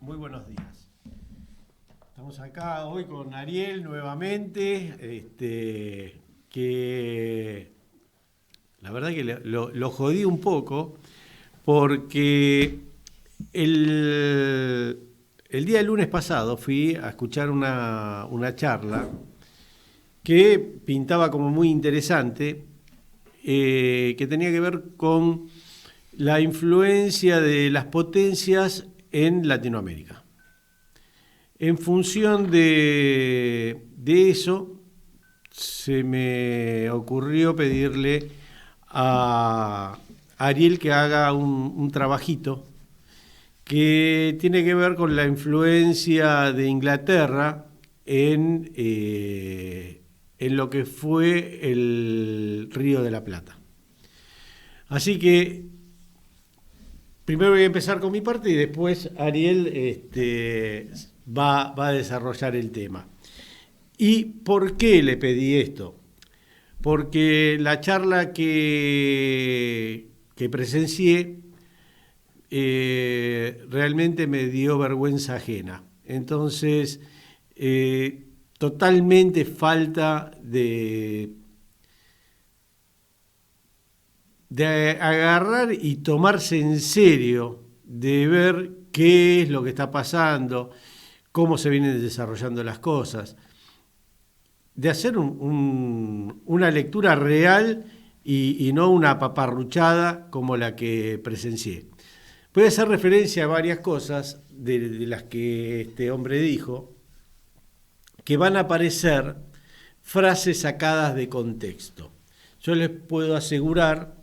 Muy buenos días. Estamos acá hoy con Ariel nuevamente, que la verdad que lo jodí un poco porque el día del lunes pasado fui a escuchar una charla que pintaba como muy interesante, que tenía que ver con la influencia de las potencias en Latinoamérica. En función de eso, se me ocurrió pedirle a Ariel que haga un trabajito que tiene que ver con la influencia de Inglaterra en lo que fue el Río de la Plata. Así que primero voy a empezar con mi parte y después Ariel va a desarrollar el tema. ¿Y por qué le pedí esto? Porque la charla que presencié realmente me dio vergüenza ajena. Entonces, totalmente falta de agarrar y tomarse en serio, de ver qué es lo que está pasando, cómo se vienen desarrollando las cosas, de hacer una lectura real y no una paparruchada como la que presencié. Voy a hacer referencia a varias cosas de las que este hombre dijo, que van a aparecer frases sacadas de contexto. Yo les puedo asegurar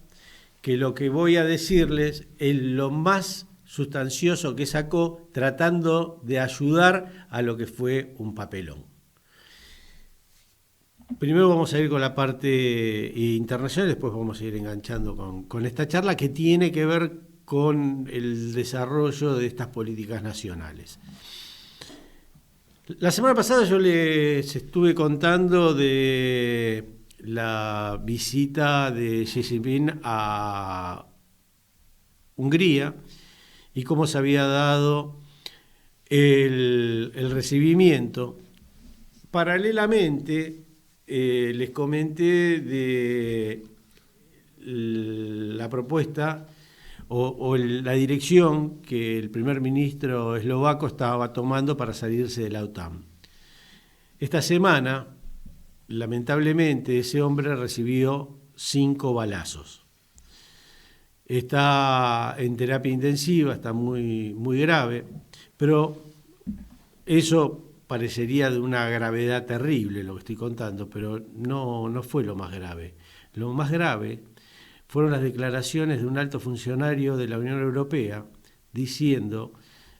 que lo que voy a decirles es lo más sustancioso que sacó, tratando de ayudar a lo que fue un papelón. Primero vamos a ir con la parte internacional, después vamos a ir enganchando con esta charla que tiene que ver con el desarrollo de estas políticas nacionales. La semana pasada yo les estuve contando de la visita de Xi Jinping a Hungría y cómo se había dado el recibimiento. Paralelamente, les comenté de la propuesta o la dirección que el primer ministro eslovaco estaba tomando para salirse de la OTAN. Esta semana, lamentablemente, ese hombre recibió 5 balazos. Está en terapia intensiva, está muy, muy grave, pero eso parecería de una gravedad terrible lo que estoy contando, pero no fue lo más grave. Lo más grave fueron las declaraciones de un alto funcionario de la Unión Europea diciendo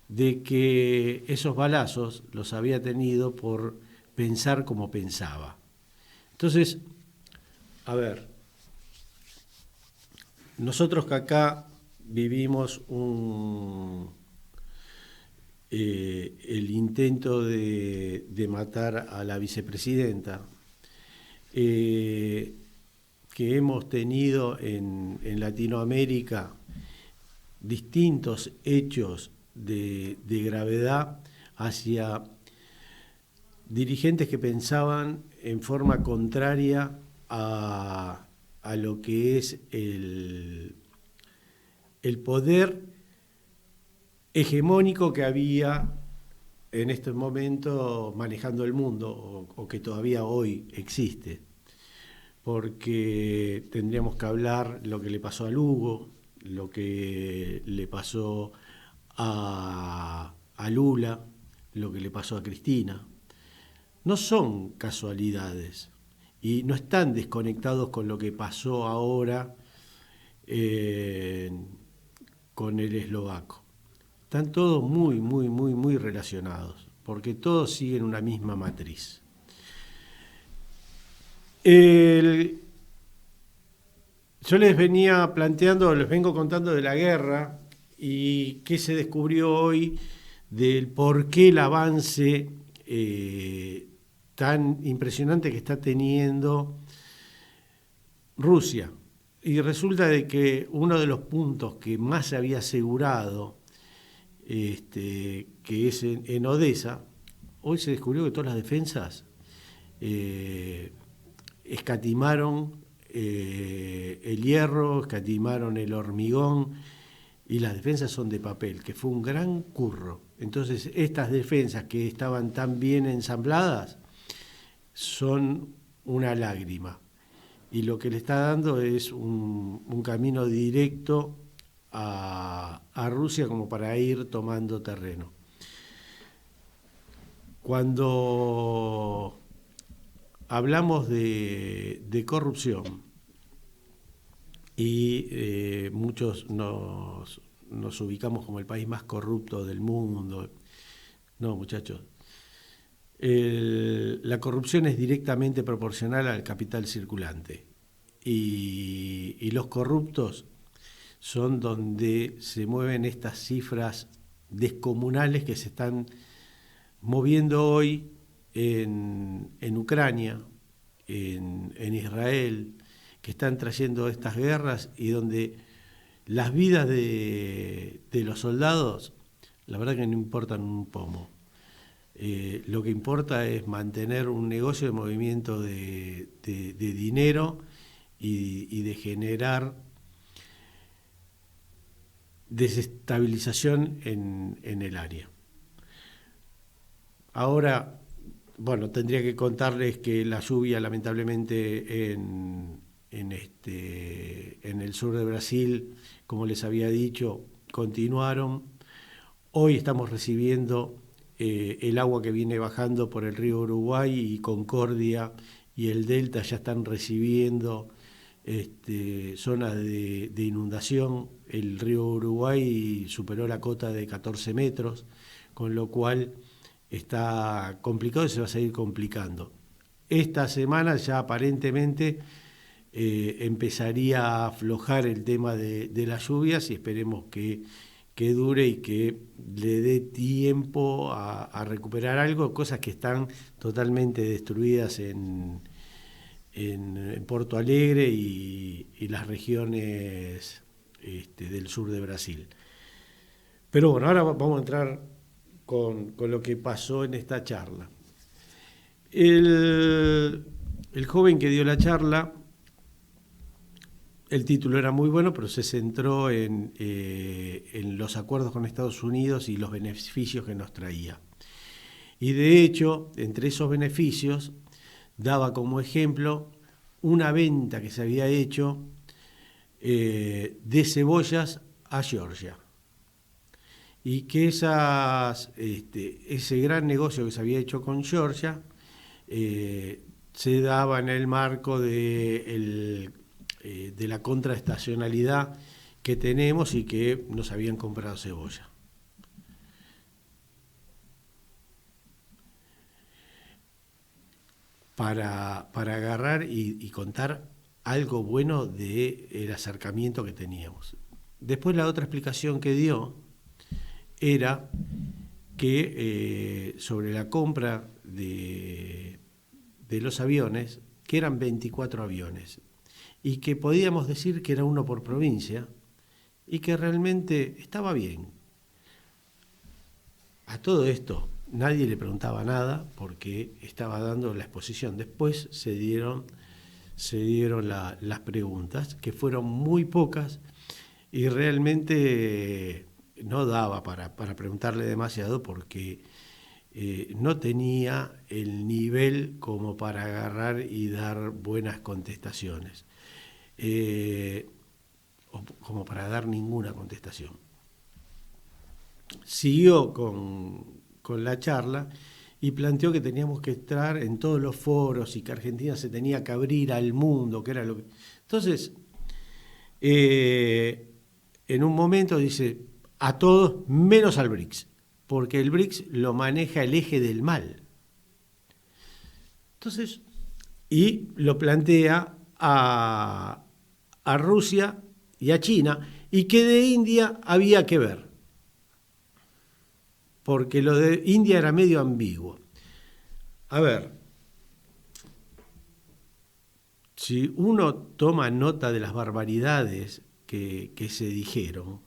de que esos balazos los había tenido por pensar como pensaba. Entonces, a ver, nosotros que acá vivimos el intento de matar a la vicepresidenta, que hemos tenido en Latinoamérica distintos hechos de gravedad hacia dirigentes que pensaban en forma contraria a lo que es el poder hegemónico que había en este momento manejando el mundo o que todavía hoy existe. Porque tendríamos que hablar lo que le pasó a Lugo, lo que le pasó a Lula, lo que le pasó a Cristina. No son casualidades y no están desconectados con lo que pasó ahora con el eslovaco. Están todos muy, muy, muy, muy relacionados, porque todos siguen una misma matriz. Yo les vengo contando de la guerra y qué se descubrió hoy del por qué el avance tan impresionante que está teniendo Rusia. Y resulta de que uno de los puntos que más se había asegurado que es en Odessa. Hoy se descubrió que todas las defensas escatimaron el hierro, escatimaron el hormigón, y las defensas son de papel, que fue un gran curro. Entonces, estas defensas que estaban tan bien ensambladas son una lágrima. Y lo que le está dando es un camino directo a Rusia como para ir tomando terreno. Cuando hablamos de corrupción, y muchos nos ubicamos como el país más corrupto del mundo. No, muchachos. La corrupción es directamente proporcional al capital circulante. Y los corruptos son donde se mueven estas cifras descomunales que se están moviendo hoy en Ucrania, en Israel, que están trayendo estas guerras y donde las vidas de los soldados, la verdad que no importan un pomo. Lo que importa es mantener un negocio de movimiento de dinero y de generar desestabilización en el área. Ahora, bueno, tendría que contarles que la lluvia, lamentablemente, en el sur de Brasil, como les había dicho, continuaron. Hoy estamos recibiendo el agua que viene bajando por el río Uruguay, y Concordia y el Delta ya están recibiendo zonas de inundación. El río Uruguay superó la cota de 14 metros, con lo cual está complicado y se va a seguir complicando. Esta semana ya aparentemente empezaría a aflojar el tema de las lluvias, y esperemos que dure y que le dé tiempo a recuperar algo, cosas que están totalmente destruidas en Porto Alegre y las regiones del sur de Brasil. Pero bueno, ahora vamos a entrar con lo que pasó en esta charla. El joven que dio la charla, el título era muy bueno, pero se centró en los acuerdos con Estados Unidos y los beneficios que nos traía. Y de hecho, entre esos beneficios, daba como ejemplo una venta que se había hecho de cebollas a Georgia. Y que ese gran negocio que se había hecho con Georgia se daba en el marco de la contraestacionalidad que tenemos y que nos habían comprado cebolla. Para agarrar y contar algo bueno del acercamiento que teníamos. Después, la otra explicación que dio era que sobre la compra de los aviones, que eran 24 aviones, y que podíamos decir que era uno por provincia, y que realmente estaba bien. A todo esto nadie le preguntaba nada porque estaba dando la exposición. Después se dieron las preguntas, que fueron muy pocas, y realmente no daba para preguntarle demasiado, porque no tenía el nivel como para agarrar y dar buenas contestaciones, o como para dar ninguna contestación. Siguió con la charla y planteó que teníamos que estar en todos los foros y que Argentina se tenía que abrir al mundo, que era lo que... Entonces, en un momento dice, a todos menos al BRICS, porque el BRICS lo maneja el eje del mal. Entonces, y lo plantea a Rusia y a China, y que de India había que ver, porque lo de India era medio ambiguo. A ver, si uno toma nota de las barbaridades que se dijeron,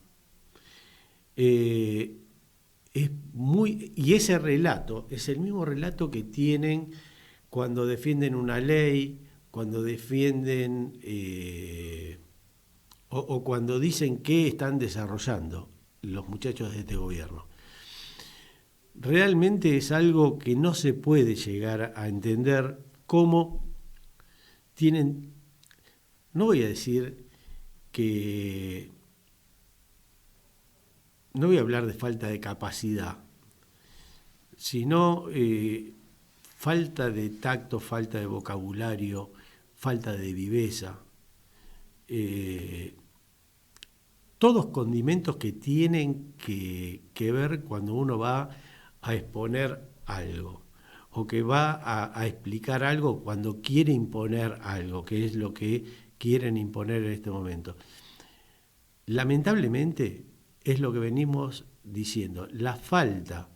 y ese relato es el mismo relato que tienen cuando defienden una ley, cuando defienden o cuando dicen que están desarrollando los muchachos de este gobierno. Realmente es algo que no se puede llegar a entender cómo tienen, no voy a decir que, no voy a hablar de falta de capacidad, sino falta de tacto, falta de vocabulario, falta de viveza. Todos condimentos que tienen que ver cuando uno va a exponer algo o que va a explicar algo cuando quiere imponer algo, que es lo que quieren imponer en este momento. Lamentablemente es lo que venimos diciendo, la falta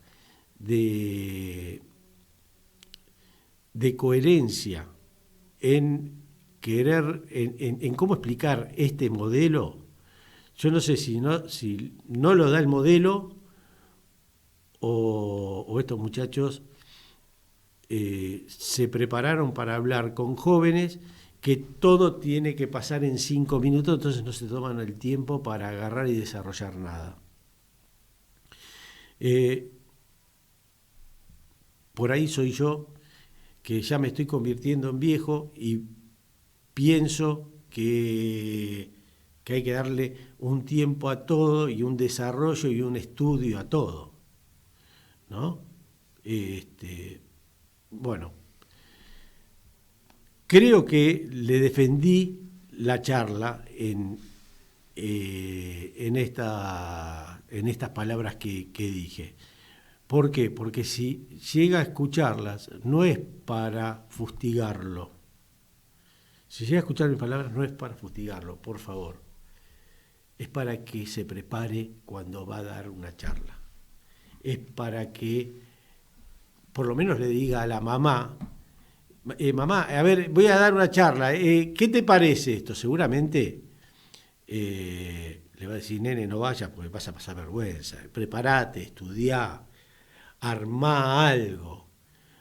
de coherencia en querer, en cómo explicar este modelo. Yo no sé si no lo da el modelo o estos muchachos se prepararon para hablar con jóvenes que todo tiene que pasar en 5 minutos, entonces no se toman el tiempo para agarrar y desarrollar nada. Por ahí soy yo, que ya me estoy convirtiendo en viejo y pienso que hay que darle un tiempo a todo y un desarrollo y un estudio a todo, ¿no? Bueno, creo que le defendí la charla en estas palabras que dije. ¿Por qué? Porque si llega a escucharlas, no es para fustigarlo. Si llega a escuchar mis palabras, no es para fustigarlo, por favor. Es para que se prepare cuando va a dar una charla. Es para que, por lo menos le diga a la mamá, mamá, a ver, voy a dar una charla, ¿qué te parece esto? Seguramente le va a decir, nene, no vayas porque vas a pasar vergüenza, prepárate, estudiá, armá algo.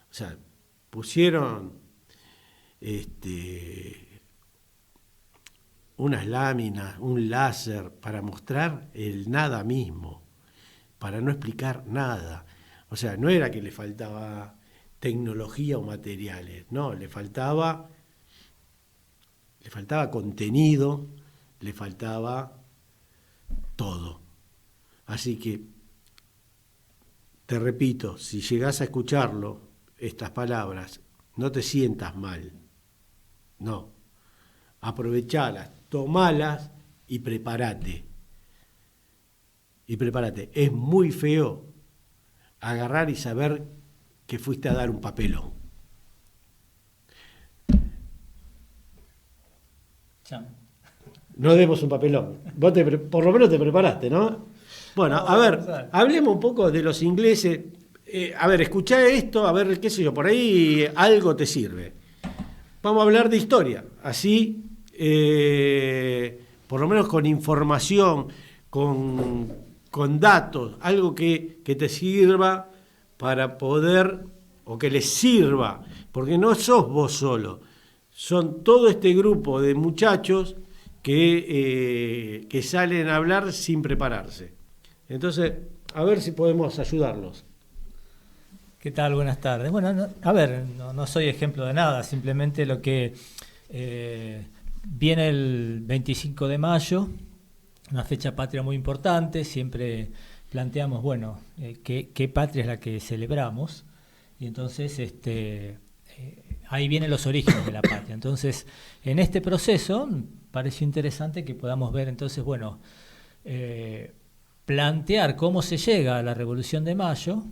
O sea, pusieron unas láminas, un láser para mostrar el nada mismo, para no explicar nada. O sea, no era que le faltaba tecnología o materiales, no, le faltaba contenido, le faltaba todo. Así que, te repito, si llegás a escucharlo, estas palabras, no te sientas mal, no, aprovechalas, tomalas y prepárate. Y prepárate, es muy feo agarrar y saber que fuiste a dar un papelón. No demos un papelón. Vos por lo menos te preparaste, ¿no? Bueno, a ver, hablemos un poco de los ingleses. A ver, escuchá esto, a ver, qué sé yo, por ahí algo te sirve. Vamos a hablar de historia, así, por lo menos con información, con datos, algo que te sirva para poder, o que les sirva, porque no sos vos solo, son todo este grupo de muchachos que salen a hablar sin prepararse. Entonces, a ver si podemos ayudarlos. ¿Qué tal? Buenas tardes. Bueno, no soy ejemplo de nada, simplemente lo que viene el 25 de mayo, una fecha patria muy importante, siempre planteamos, bueno, ¿qué patria es la que celebramos? Y entonces ahí vienen los orígenes de la patria. Entonces, en este proceso, pareció interesante que podamos ver, entonces, bueno, plantear cómo se llega a la Revolución de Mayo,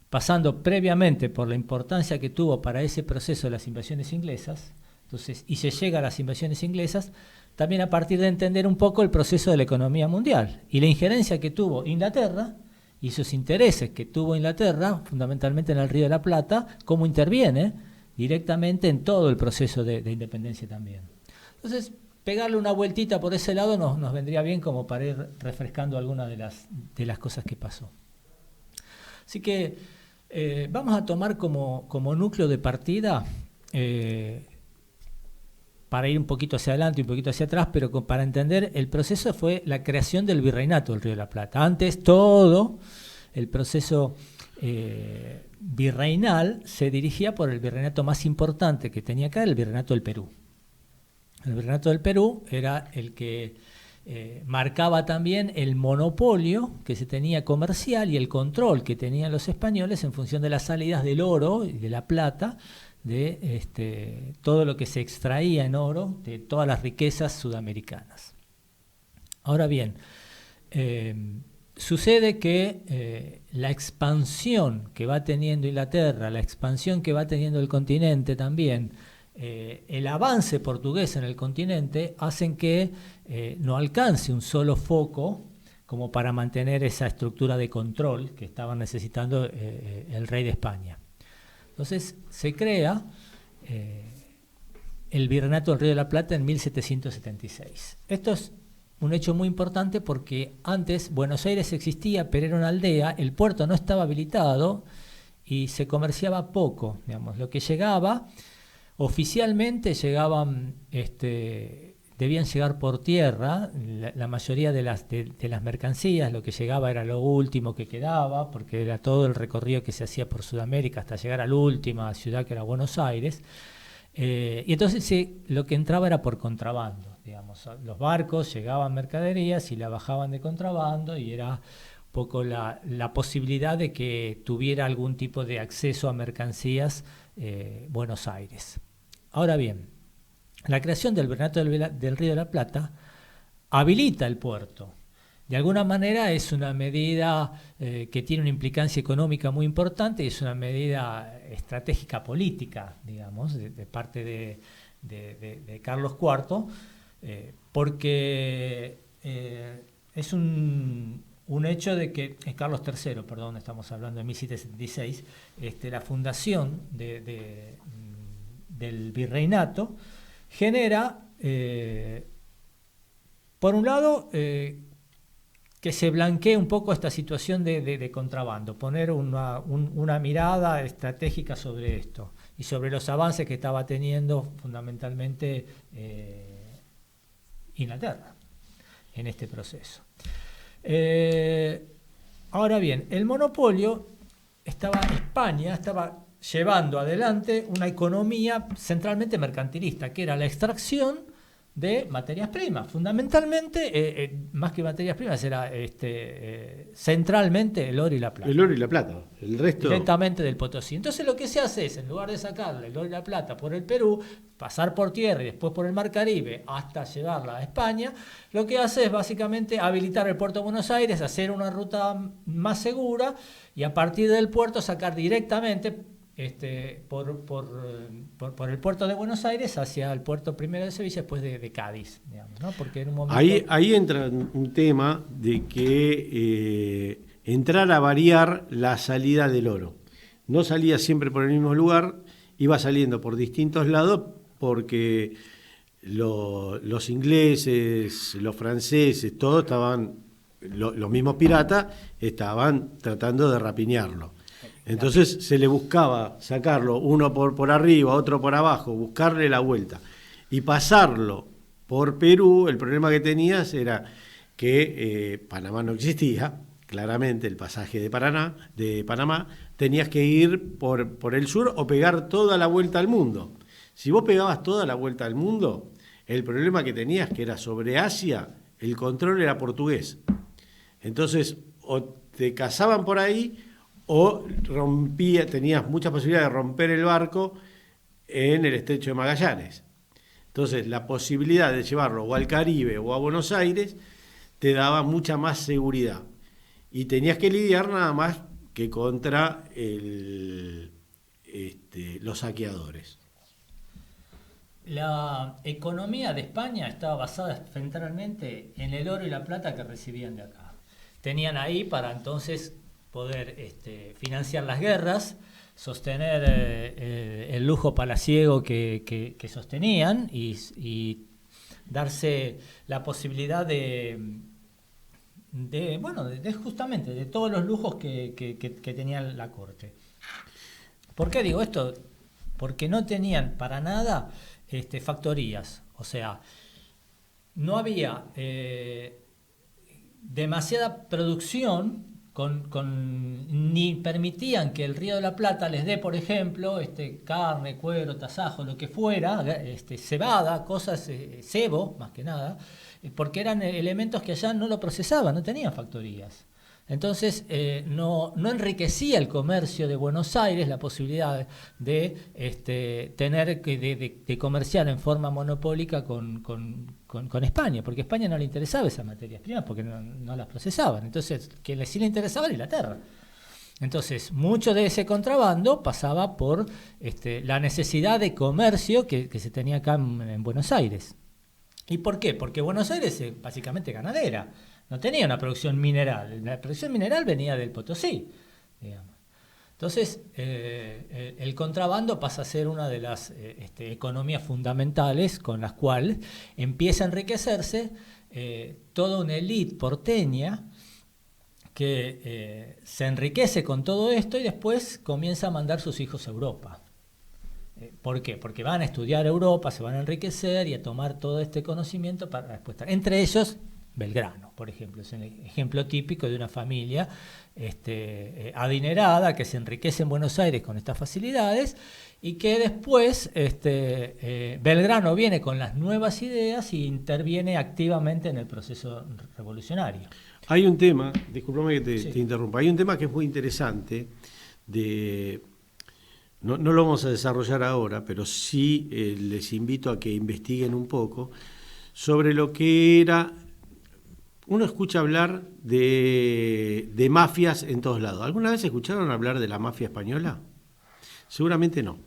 pasando previamente por la importancia que tuvo para ese proceso las invasiones inglesas, entonces, y se llega a las invasiones inglesas, también a partir de entender un poco el proceso de la economía mundial y la injerencia que tuvo Inglaterra y sus intereses que tuvo Inglaterra, fundamentalmente en el Río de la Plata, cómo interviene directamente en todo el proceso de independencia también. Entonces, pegarle una vueltita por ese lado nos vendría bien como para ir refrescando algunas de las cosas que pasó. Así que vamos a tomar como núcleo de partida, para ir un poquito hacia adelante y un poquito hacia atrás, pero para entender el proceso fue la creación del Virreinato del Río de la Plata. Antes todo el proceso virreinal se dirigía por el virreinato más importante que tenía acá, el Virreinato del Perú. El Virreinato del Perú era el que marcaba también el monopolio que se tenía comercial y el control que tenían los españoles en función de las salidas del oro y de la plata, de todo lo que se extraía en oro, de todas las riquezas sudamericanas. Ahora bien, sucede que la expansión que va teniendo Inglaterra, la expansión que va teniendo el continente también, el avance portugués en el continente, hacen que no alcance un solo foco como para mantener esa estructura de control que estaba necesitando el rey de España. Entonces se crea el Virreinato del Río de la Plata en 1776. Esto es un hecho muy importante porque antes Buenos Aires existía, pero era una aldea, el puerto no estaba habilitado y se comerciaba poco, digamos. Lo que llegaba, oficialmente llegaban, debían llegar por tierra, la mayoría de las mercancías, lo que llegaba era lo último que quedaba, porque era todo el recorrido que se hacía por Sudamérica hasta llegar a la última ciudad que era Buenos Aires. Y entonces lo que entraba era por contrabando, digamos. Los barcos llegaban mercaderías y la bajaban de contrabando, y era un poco la posibilidad de que tuviera algún tipo de acceso a mercancías Buenos Aires. Ahora bien, la creación del Virreinato del Río de la Plata habilita el puerto. De alguna manera es una medida que tiene una implicancia económica muy importante, y es una medida estratégica política, digamos, de parte de Carlos IV, porque es un hecho de que Carlos III, perdón, estamos hablando de 1776, la fundación del virreinato genera, por un lado, que se blanquee un poco esta situación de contrabando, poner una mirada estratégica sobre esto y sobre los avances que estaba teniendo fundamentalmente Inglaterra en este proceso. Ahora bien, el monopolio España estaba llevando adelante una economía centralmente mercantilista, que era la extracción de materias primas. Fundamentalmente, más que materias primas, era centralmente el oro y la plata. El oro y la plata, el resto... Directamente del Potosí. Entonces lo que se hace es, en lugar de sacarle el oro y la plata por el Perú, pasar por tierra y después por el Mar Caribe hasta llevarla a España, lo que hace es básicamente habilitar el puerto de Buenos Aires, hacer una ruta más segura, y a partir del puerto sacar directamente por el puerto de Buenos Aires hacia el puerto primero de Sevilla, después de Cádiz, digamos, ¿no? Porque en un momento... ahí entra un tema de que entrar a variar la salida del oro. No salía siempre por el mismo lugar, iba saliendo por distintos lados, porque los ingleses, los franceses, todos estaban, los mismos piratas, estaban tratando de rapiñarlo. Entonces se le buscaba sacarlo uno por arriba, otro por abajo, buscarle la vuelta. Y pasarlo por Perú, el problema que tenías era que Panamá no existía, claramente el pasaje de Panamá, tenías que ir por el sur o pegar toda la vuelta al mundo. Si vos pegabas toda la vuelta al mundo, el problema que tenías, que era sobre Asia, el control era portugués. Entonces, o te cazaban por ahí, o tenías muchas posibilidades de romper el barco en el estrecho de Magallanes. Entonces, la posibilidad de llevarlo o al Caribe o a Buenos Aires te daba mucha más seguridad. Y tenías que lidiar nada más que contra los saqueadores. La economía de España estaba basada centralmente en el oro y la plata que recibían de acá. Tenían ahí para entonces poder financiar las guerras, sostener el lujo palaciego que sostenían, y darse la posibilidad de justamente de todos los lujos que tenía la corte. ¿Por qué digo esto? Porque no tenían para nada factorías, o sea, no había demasiada producción ni permitían que el Río de la Plata les dé, por ejemplo, carne, cuero, tasajo, lo que fuera, cebada, cosas, cebo, más que nada, porque eran elementos que allá no lo procesaban, no tenían factorías. Entonces no enriquecía el comercio de Buenos Aires la posibilidad de tener de comerciar en forma monopólica con España, porque a España no le interesaba esa materia prima porque no las procesaban. Entonces, que sí le interesaba era Inglaterra. Entonces, mucho de ese contrabando pasaba por la necesidad de comercio que se tenía acá en Buenos Aires. ¿Y por qué? Porque Buenos Aires es básicamente ganadera. No tenía una producción mineral. La producción mineral venía del Potosí, digamos. Entonces, el contrabando pasa a ser una de las economías fundamentales con las cuales empieza a enriquecerse toda una élite porteña que se enriquece con todo esto y después comienza a mandar sus hijos a Europa. ¿Por qué? Porque van a estudiar Europa, se van a enriquecer y a tomar todo este conocimiento para después estar. Entre ellos, Belgrano, por ejemplo, es un ejemplo típico de una familia adinerada que se enriquece en Buenos Aires con estas facilidades y que después Belgrano viene con las nuevas ideas y interviene activamente en el proceso revolucionario. Hay un tema, discúlpame que Sí. te interrumpa, hay un tema que es muy interesante, no lo vamos a desarrollar ahora, pero sí les invito a que investiguen un poco sobre lo que era. Uno escucha hablar de mafias en todos lados. ¿Alguna vez escucharon hablar de la mafia española? Seguramente no.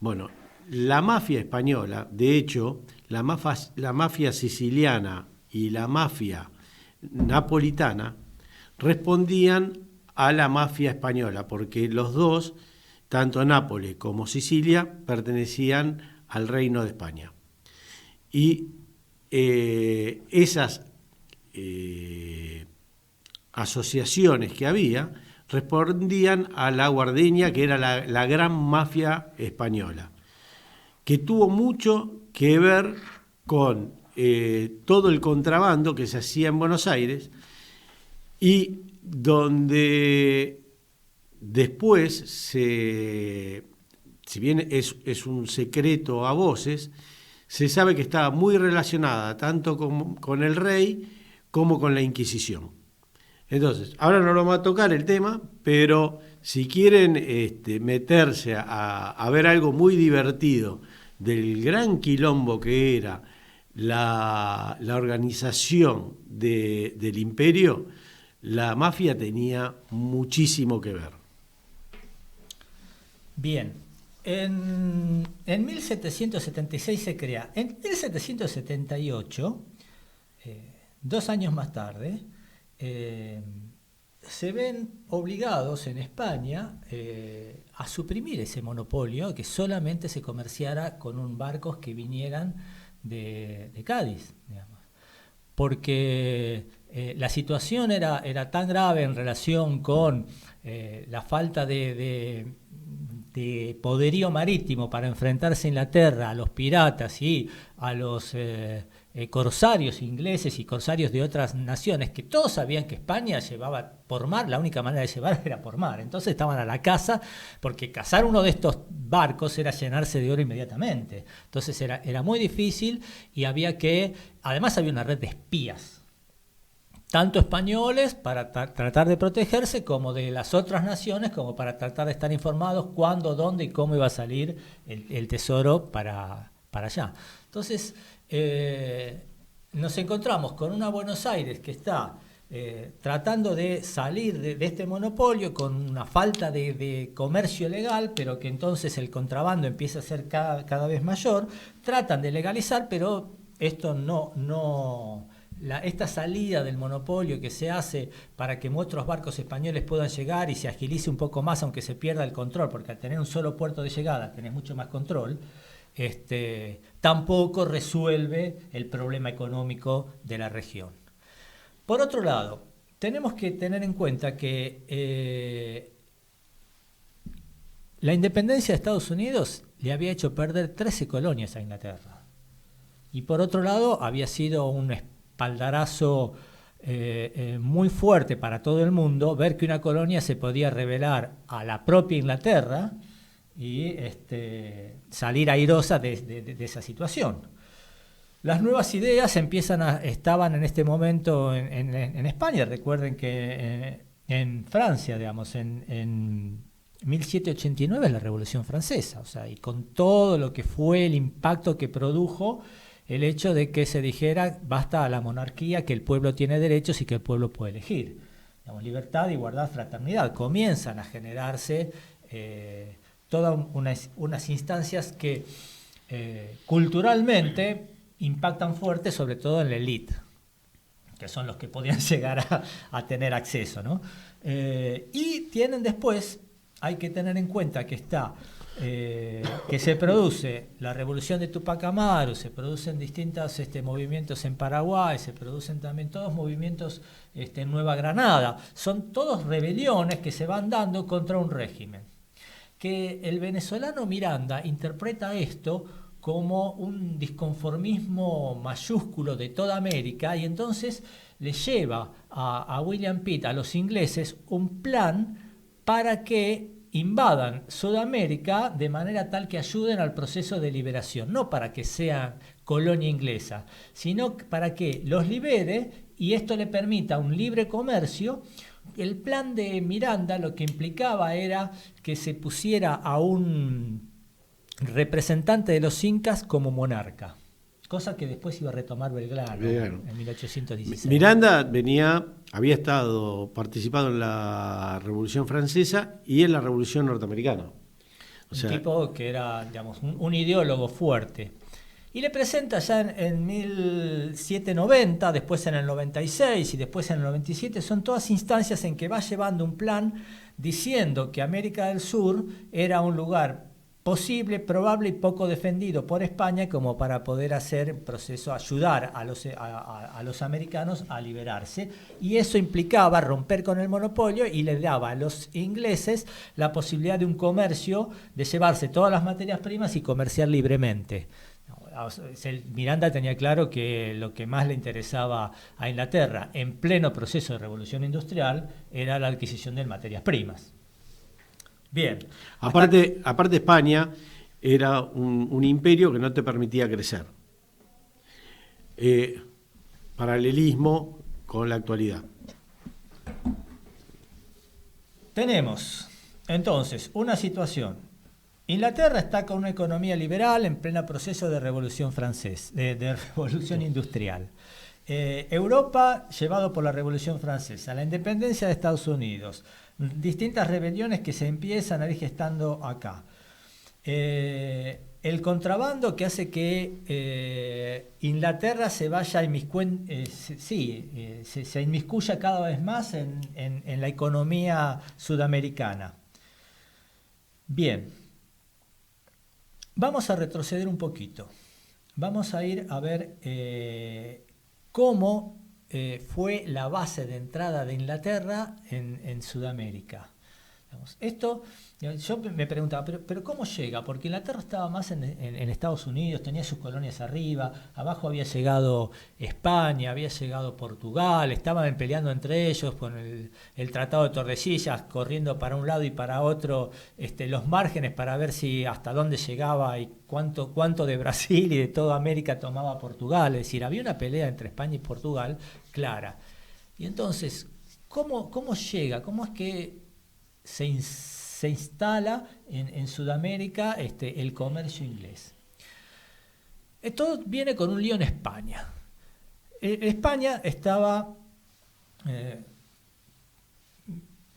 Bueno, la mafia española, de hecho, la mafia siciliana y la mafia napolitana respondían a la mafia española, porque los dos, tanto Nápoles como Sicilia, pertenecían al Reino de España. Y esas asociaciones que había respondían a la guardeña, que era la gran mafia española, que tuvo mucho que ver con todo el contrabando que se hacía en Buenos Aires y donde después, si bien es un secreto a voces, se sabe que estaba muy relacionada tanto con el rey como con la Inquisición. Entonces, ahora no lo vamos a tocar el tema, pero si quieren meterse a ver algo muy divertido del gran quilombo que era la organización del imperio, la mafia tenía muchísimo que ver. Bien, en 1776 se crea. En 1778, 2 años más tarde, se ven obligados en España a suprimir ese monopolio, que solamente se comerciara con barcos que vinieran de Cádiz, digamos. Porque la situación era tan grave en relación con la falta de poderío marítimo para enfrentarse a Inglaterra, a los piratas y a los corsarios ingleses y corsarios de otras naciones, que todos sabían que España llevaba por mar, la única manera de llevar era por mar. Entonces estaban a la caza, porque cazar uno de estos barcos era llenarse de oro inmediatamente. Entonces era muy difícil y además había una red de espías, tanto españoles para tratar de protegerse como de las otras naciones como para tratar de estar informados cuándo, dónde y cómo iba a salir el tesoro para allá. Entonces nos encontramos con una Buenos Aires que está tratando de salir de este monopolio con una falta de comercio legal, pero que entonces el contrabando empieza a ser cada vez mayor. Tratan de legalizar, pero esto esta salida del monopolio que se hace para que otros barcos españoles puedan llegar y se agilice un poco más, aunque se pierda el control, porque al tener un solo puerto de llegada tenés mucho más control, tampoco resuelve el problema económico de la región. Por otro lado, tenemos que tener en cuenta que la independencia de Estados Unidos le había hecho perder 13 colonias a Inglaterra. Y por otro lado, había sido un espaldarazo muy fuerte para todo el mundo ver que una colonia se podía rebelar a la propia Inglaterra y salir airosa de esa situación. Las nuevas ideas estaban en este momento en España. Recuerden que en Francia, digamos, en 1789 es la Revolución Francesa, o sea, y con todo lo que fue el impacto que produjo el hecho de que se dijera basta a la monarquía, que el pueblo tiene derechos y que el pueblo puede elegir. Digamos, libertad, igualdad, fraternidad. Comienzan a generarse todas unas instancias que culturalmente impactan fuerte, sobre todo en la élite, que son los que podían llegar a tener acceso, ¿no? Y tienen después, hay que tener en cuenta que que se produce la revolución de Tupac Amaru, se producen distintos movimientos en Paraguay, se producen también todos movimientos en Nueva Granada. Son todos rebeliones que se van dando contra un régimen. Que el venezolano Miranda interpreta esto como un disconformismo mayúsculo de toda América, y entonces le lleva a William Pitt, a los ingleses, un plan para que invadan Sudamérica de manera tal que ayuden al proceso de liberación, no para que sean colonia inglesa, sino para que los libere y esto le permita un libre comercio. El plan de Miranda lo que implicaba era que se pusiera a un representante de los incas como monarca, cosa que después iba a retomar Belgrano en 1816. Miranda había estado participado en la Revolución Francesa y en la Revolución Norteamericana. Un tipo que era, digamos, un ideólogo fuerte. Y le presenta ya en 1790, después en el 96 y después en el 97, son todas instancias en que va llevando un plan diciendo que América del Sur era un lugar posible, probable y poco defendido por España como para poder hacer el proceso, ayudar a los americanos a liberarse, y eso implicaba romper con el monopolio y le daba a los ingleses la posibilidad de un comercio, de llevarse todas las materias primas y comerciar libremente. Miranda tenía claro que lo que más le interesaba a Inglaterra en pleno proceso de revolución industrial era la adquisición de materias primas. Bien. Aparte España era un imperio que no te permitía crecer. Paralelismo con la actualidad. Tenemos entonces una situación. Inglaterra está con una economía liberal en pleno proceso de revolución francesa, de revolución industrial. Europa llevado por la Revolución Francesa, la independencia de Estados Unidos, distintas rebeliones que se empiezan a ir gestando acá. El contrabando que hace que Inglaterra se vaya se inmiscuya cada vez más en la economía sudamericana. Bien, vamos a retroceder un poquito. Vamos a ir a ver cómo fue la base de entrada de Inglaterra en Sudamérica. Esto, yo me preguntaba, pero ¿cómo llega? Porque Inglaterra estaba más en Estados Unidos, tenía sus colonias arriba, abajo había llegado España, había llegado Portugal, estaban peleando entre ellos con el Tratado de Tordesillas, corriendo para un lado y para otro los márgenes para ver si hasta dónde llegaba y cuánto de Brasil y de toda América tomaba Portugal. Es decir, había una pelea entre España y Portugal clara. Y entonces, ¿cómo llega? ¿Cómo es que se instala en Sudamérica el comercio inglés? Todo viene con un lío en España. España estaba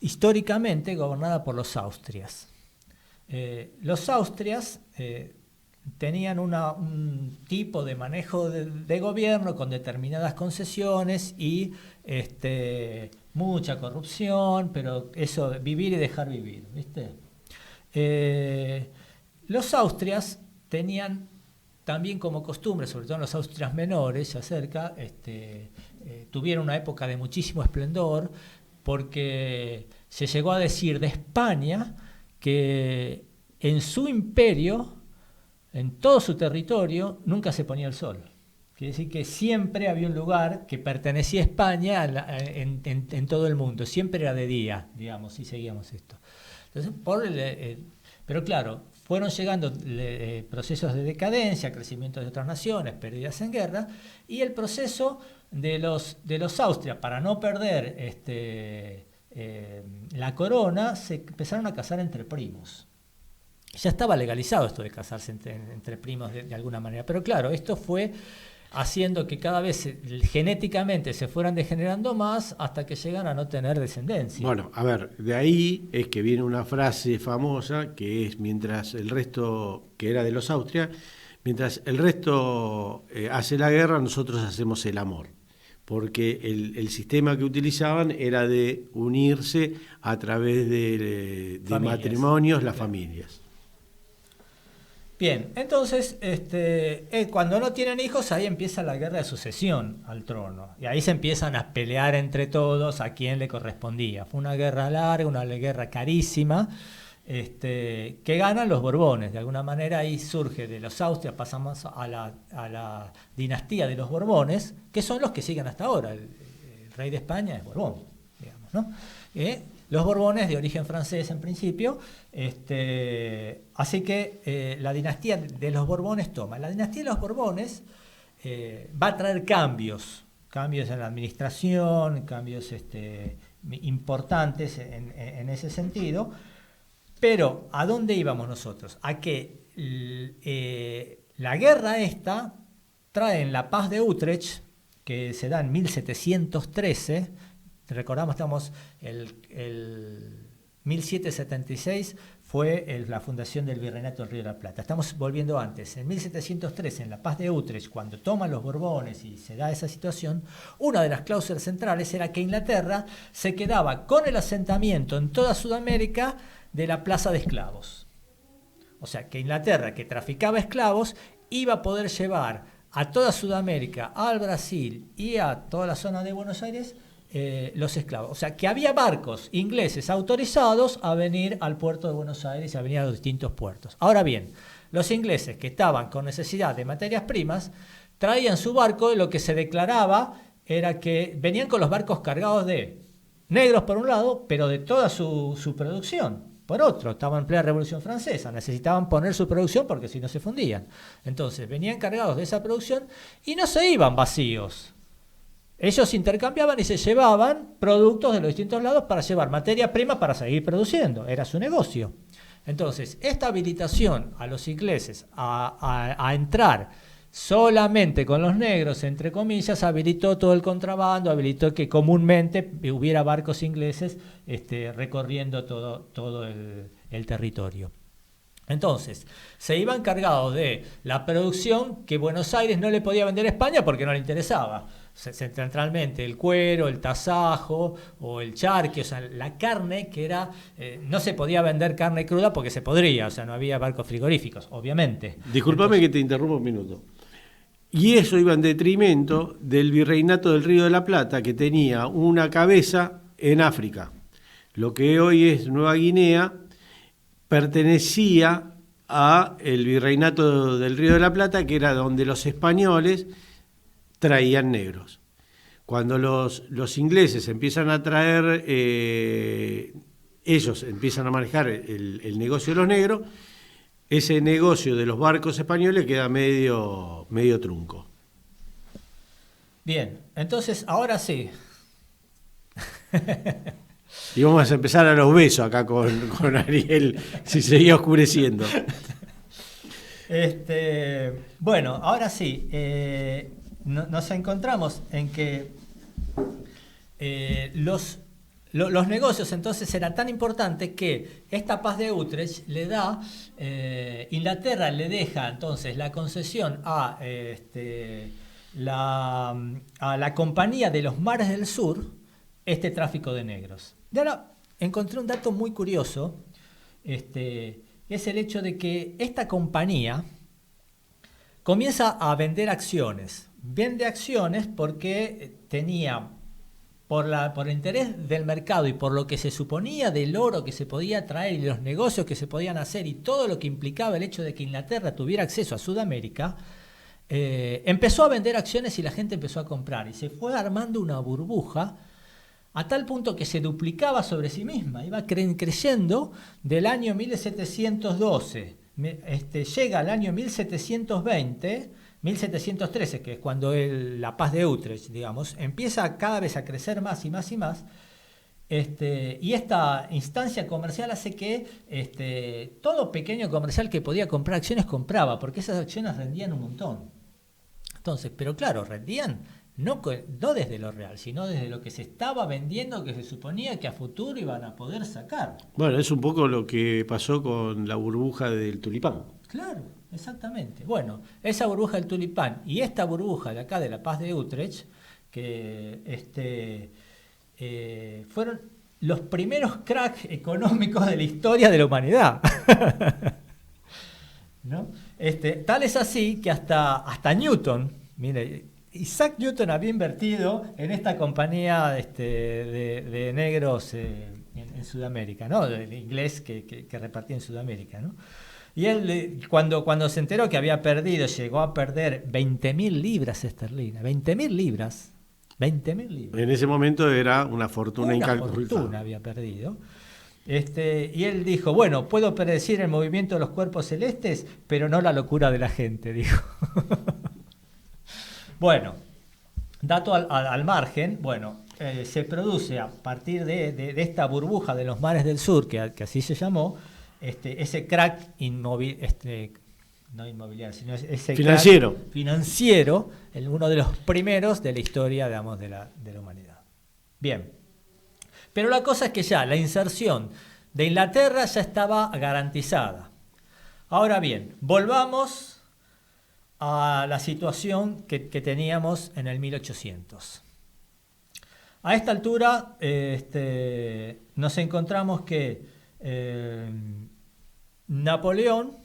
históricamente gobernada por los Austrias. Los Austrias tenían un tipo de manejo de gobierno con determinadas concesiones y mucha corrupción, pero eso, vivir y dejar vivir, ¿viste? Los Austrias tenían también como costumbre, sobre todo en los Austrias menores, ya cerca, tuvieron una época de muchísimo esplendor, porque se llegó a decir de España que en su imperio, en todo su territorio, nunca se ponía el sol. Quiere decir que siempre había un lugar que pertenecía a España en todo el mundo, siempre era de día, digamos, si seguíamos esto. Entonces, pero claro, fueron llegando procesos de decadencia, crecimiento de otras naciones, pérdidas en guerra, y el proceso de los Austria, para no perder la corona, se empezaron a casar entre primos. Ya estaba legalizado esto de casarse entre primos de alguna manera, pero claro, esto fue haciendo que cada vez genéticamente se fueran degenerando más hasta que llegan a no tener descendencia. Bueno, a ver, de ahí es que viene una frase famosa que es: mientras el resto, que era de los Austria, mientras el resto hace la guerra, nosotros hacemos el amor. Porque el sistema que utilizaban era de unirse a través de matrimonios, las familias. Bien, entonces, cuando no tienen hijos, ahí empieza la guerra de sucesión al trono. Y ahí se empiezan a pelear entre todos a quién le correspondía. Fue una guerra larga, una guerra carísima, que ganan los Borbones. De alguna manera ahí surge de los Austria, pasamos a la dinastía de los Borbones, que son los que siguen hasta ahora. El rey de España es Borbón, digamos, ¿no? Los Borbones, de origen francés en principio, así que la dinastía de los Borbones toma. La dinastía de los Borbones va a traer cambios en la administración, cambios importantes en ese sentido, pero ¿a dónde íbamos nosotros? A que la guerra esta trae en la paz de Utrecht, que se da en 1713, recordamos, estamos el 1776 fue la fundación del Virreinato del Río de la Plata. Estamos volviendo antes. En 1713, en la paz de Utrecht, cuando toman los Borbones y se da esa situación, una de las cláusulas centrales era que Inglaterra se quedaba con el asentamiento en toda Sudamérica de la plaza de esclavos. O sea, que Inglaterra, que traficaba esclavos, iba a poder llevar a toda Sudamérica, al Brasil y a toda la zona de Buenos Aires los esclavos. O sea, que había barcos ingleses autorizados a venir al puerto de Buenos Aires y a venir a los distintos puertos. Ahora bien, los ingleses que estaban con necesidad de materias primas traían su barco y lo que se declaraba era que venían con los barcos cargados de negros por un lado, pero de toda su producción. Por otro, estaban en plena Revolución Francesa, necesitaban poner su producción porque si no se fundían. Entonces venían cargados de esa producción y no se iban vacíos. Ellos intercambiaban y se llevaban productos de los distintos lados para llevar materia prima para seguir produciendo. Era su negocio. Entonces, esta habilitación a los ingleses a entrar solamente con los negros, entre comillas, habilitó todo el contrabando, habilitó que comúnmente hubiera barcos ingleses recorriendo todo el territorio. Entonces, se iban cargados de la producción que Buenos Aires no le podía vender a España porque no le interesaba. Centralmente el cuero, el tasajo o el charqui, o sea, la carne que era, no se podía vender carne cruda porque se podría, o sea, no había barcos frigoríficos, obviamente. Discúlpame que te interrumpa un minuto. Y eso iba en detrimento del Virreinato del Río de la Plata, que tenía una cabeza en África. Lo que hoy es Nueva Guinea pertenecía a el Virreinato del Río de la Plata, que era donde los españoles traían negros. Cuando los ingleses empiezan a traer, ellos empiezan a manejar el negocio de los negros, ese negocio de los barcos españoles queda medio trunco. Bien, entonces ahora sí. Y vamos a empezar a los besos acá con Ariel, si seguía oscureciendo. Bueno, ahora sí. Nos encontramos en que los negocios entonces eran tan importantes que esta paz de Utrecht le da, Inglaterra le deja entonces la concesión a la Compañía de los Mares del Sur este tráfico de negros. Y ahora encontré un dato muy curioso, que es el hecho de que esta compañía comienza a vender acciones. vende acciones porque tenía, por el interés del mercado y por lo que se suponía del oro que se podía traer y los negocios que se podían hacer y todo lo que implicaba el hecho de que Inglaterra tuviera acceso a Sudamérica, empezó a vender acciones y la gente empezó a comprar. Y se fue armando una burbuja a tal punto que se duplicaba sobre sí misma, iba creciendo del año 1712, llega al año 1720, 1713, que es cuando la paz de Utrecht, digamos, empieza cada vez a crecer más y más y más, y esta instancia comercial hace que todo pequeño comercial que podía comprar acciones compraba, porque esas acciones rendían un montón. Entonces, pero claro, rendían no desde lo real, sino desde lo que se estaba vendiendo, que se suponía que a futuro iban a poder sacar. Bueno, es un poco lo que pasó con la burbuja del tulipán. Claro, exactamente. Bueno, esa burbuja del tulipán y esta burbuja de acá de la paz de Utrecht, que fueron los primeros cracks económicos de la historia de la humanidad. ¿No? Tal es así que hasta Newton, mire, Isaac Newton había invertido en esta compañía de negros en Sudamérica, ¿no? El inglés que repartía en Sudamérica, ¿no? Y él, cuando se enteró que había perdido, llegó a perder 20.000 libras esterlinas. 20.000 libras. 20.000 libras. En ese momento era una fortuna incalculable. Una fortuna había perdido. Y él dijo, bueno, puedo predecir el movimiento de los cuerpos celestes, pero no la locura de la gente, dijo. Bueno, dato al margen, bueno, se produce a partir de esta burbuja de los mares del sur, que así se llamó, ese crack no inmobiliario, sino ese financiero. Crack financiero, uno de los primeros de la historia, digamos, de la humanidad. Bien, pero la cosa es que ya la inserción de Inglaterra ya estaba garantizada. Ahora bien, volvamos a la situación que teníamos en el 1800. A esta altura nos encontramos que Napoleón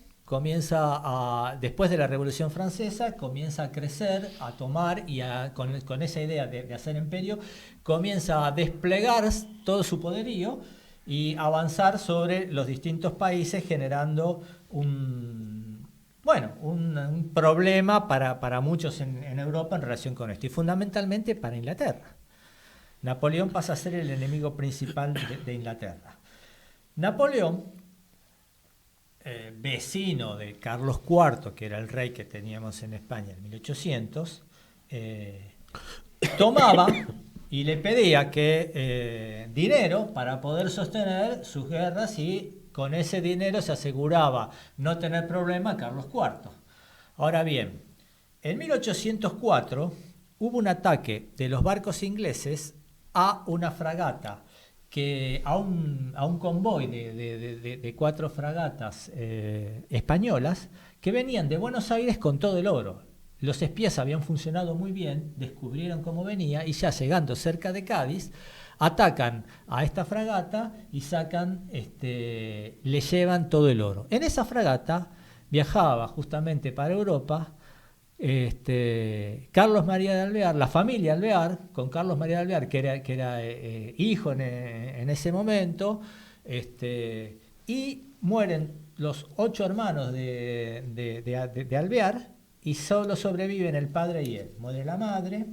después de la Revolución Francesa, comienza a crecer, a tomar y con esa idea de hacer imperio, comienza a desplegar todo su poderío y avanzar sobre los distintos países, generando un problema para muchos en Europa en relación con esto, y fundamentalmente para Inglaterra. Napoleón pasa a ser el enemigo principal de Inglaterra. Napoleón, vecino de Carlos IV, que era el rey que teníamos en España en 1800, tomaba y le pedía dinero para poder sostener sus guerras, y con ese dinero se aseguraba no tener problema a Carlos IV. Ahora bien, en 1804 hubo un ataque de los barcos ingleses a una fragata, a un convoy de 4 fragatas españolas que venían de Buenos Aires con todo el oro. Los espías habían funcionado muy bien, descubrieron cómo venía, y ya llegando cerca de Cádiz, atacan a esta fragata y le llevan todo el oro. En esa fragata viajaba justamente para Europa Carlos María de Alvear, la familia Alvear, con Carlos María de Alvear, que era hijo en ese momento, y mueren los 8 hermanos de Alvear, y solo sobreviven el padre y él. Muere la madre,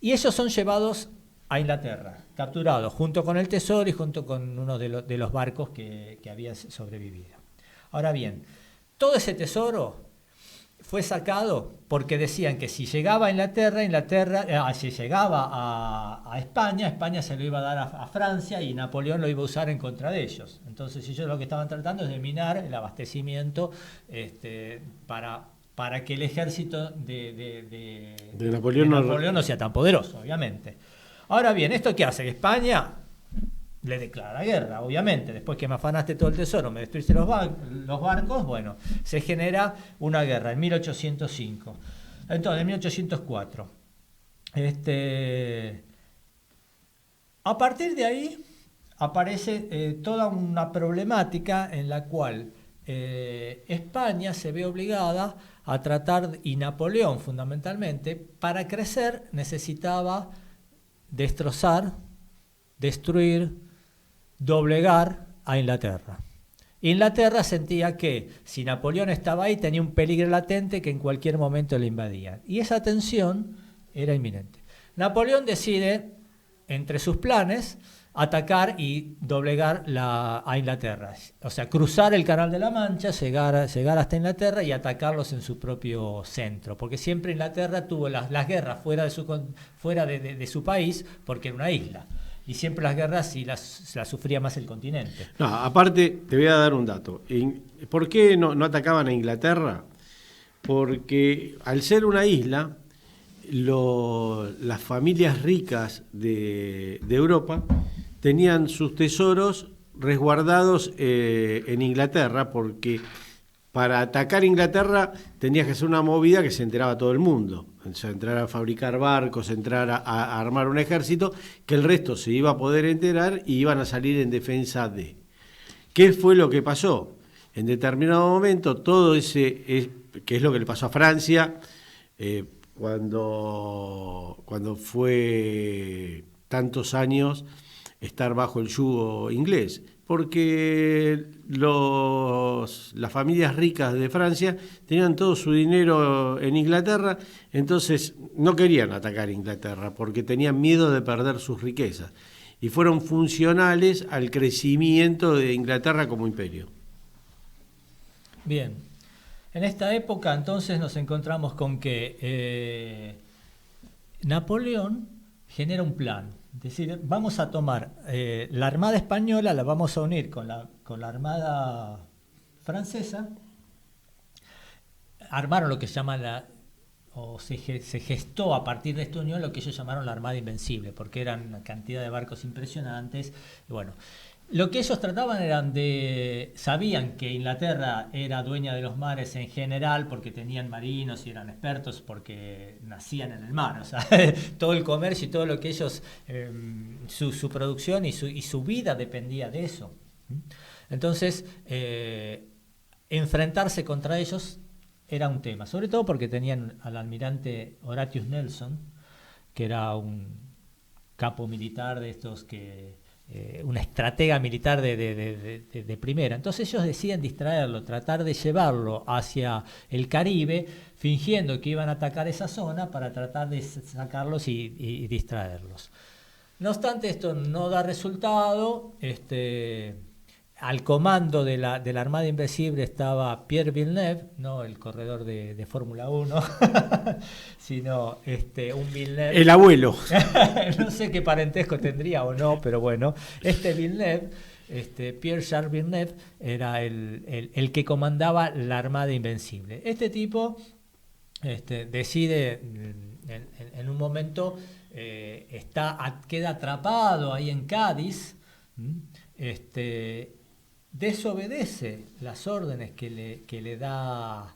y ellos son llevados a Inglaterra, capturados junto con el tesoro y junto con uno de los barcos que había sobrevivido. Ahora bien, todo ese tesoro fue sacado porque decían que si llegaba a Inglaterra, si llegaba a España se lo iba a dar a Francia, y Napoleón lo iba a usar en contra de ellos. Entonces ellos lo que estaban tratando es de minar el abastecimiento para que el ejército de Napoleón no sea tan poderoso, obviamente. Ahora bien, ¿esto qué hace? España le declara la guerra, obviamente. Después que me afanaste todo el tesoro, me destruiste los barcos, bueno, se genera una guerra en 1805. Entonces, en 1804. A partir de ahí aparece toda una problemática en la cual España se ve obligada a tratar, y Napoleón fundamentalmente, para crecer necesitaba destrozar, destruir, doblegar a Inglaterra. Inglaterra sentía que si Napoleón estaba ahí tenía un peligro latente que en cualquier momento le invadían. Y esa tensión era inminente. Napoleón decide, entre sus planes, atacar y doblegar a Inglaterra. O sea, cruzar el Canal de la Mancha, llegar hasta Inglaterra y atacarlos en su propio centro. Porque siempre Inglaterra tuvo las guerras fuera de su país porque era una isla. Y siempre las guerras sí las sufría más el continente. No, aparte, te voy a dar un dato. ¿Por qué no atacaban a Inglaterra? Porque al ser una isla, las familias ricas de Europa tenían sus tesoros resguardados en Inglaterra, porque para atacar Inglaterra tenías que hacer una movida que se enteraba todo el mundo. O sea, entrar a fabricar barcos, entrar a armar un ejército, que el resto se iba a poder enterar y iban a salir en defensa de. ¿Qué fue lo que pasó? En determinado momento, todo ese, que es lo que le pasó a Francia, cuando fue tantos años estar bajo el yugo inglés, porque las familias ricas de Francia tenían todo su dinero en Inglaterra, entonces no querían atacar a Inglaterra porque tenían miedo de perder sus riquezas y fueron funcionales al crecimiento de Inglaterra como imperio. Bien, en esta época entonces nos encontramos con que Napoleón genera un plan. Es decir, vamos a tomar la Armada Española, la vamos a unir con la Armada Francesa. Armaron lo que se llama se gestó a partir de esta unión lo que ellos llamaron la Armada Invencible, porque eran una cantidad de barcos impresionantes. Y bueno, lo que ellos trataban sabían que Inglaterra era dueña de los mares en general porque tenían marinos y eran expertos porque nacían en el mar, o sea, todo el comercio y todo lo que ellos, su producción y su vida dependía de eso. Entonces, enfrentarse contra ellos era un tema, sobre todo porque tenían al almirante Horatius Nelson, que era un capo militar de estos una estratega militar de primera. Entonces ellos deciden distraerlo, tratar de llevarlo hacia el Caribe, fingiendo que iban a atacar esa zona para tratar de sacarlos y distraerlos. No obstante, esto no da resultado. Al comando de la Armada Invencible estaba Pierre Villeneuve, no el corredor de Fórmula 1, sino un Villeneuve. El abuelo. No sé qué parentesco tendría o no, pero bueno, Villeneuve, Pierre Charles Villeneuve, era el que comandaba la Armada Invencible. Este tipo decide en un momento, queda atrapado ahí en Cádiz, desobedece las órdenes que le da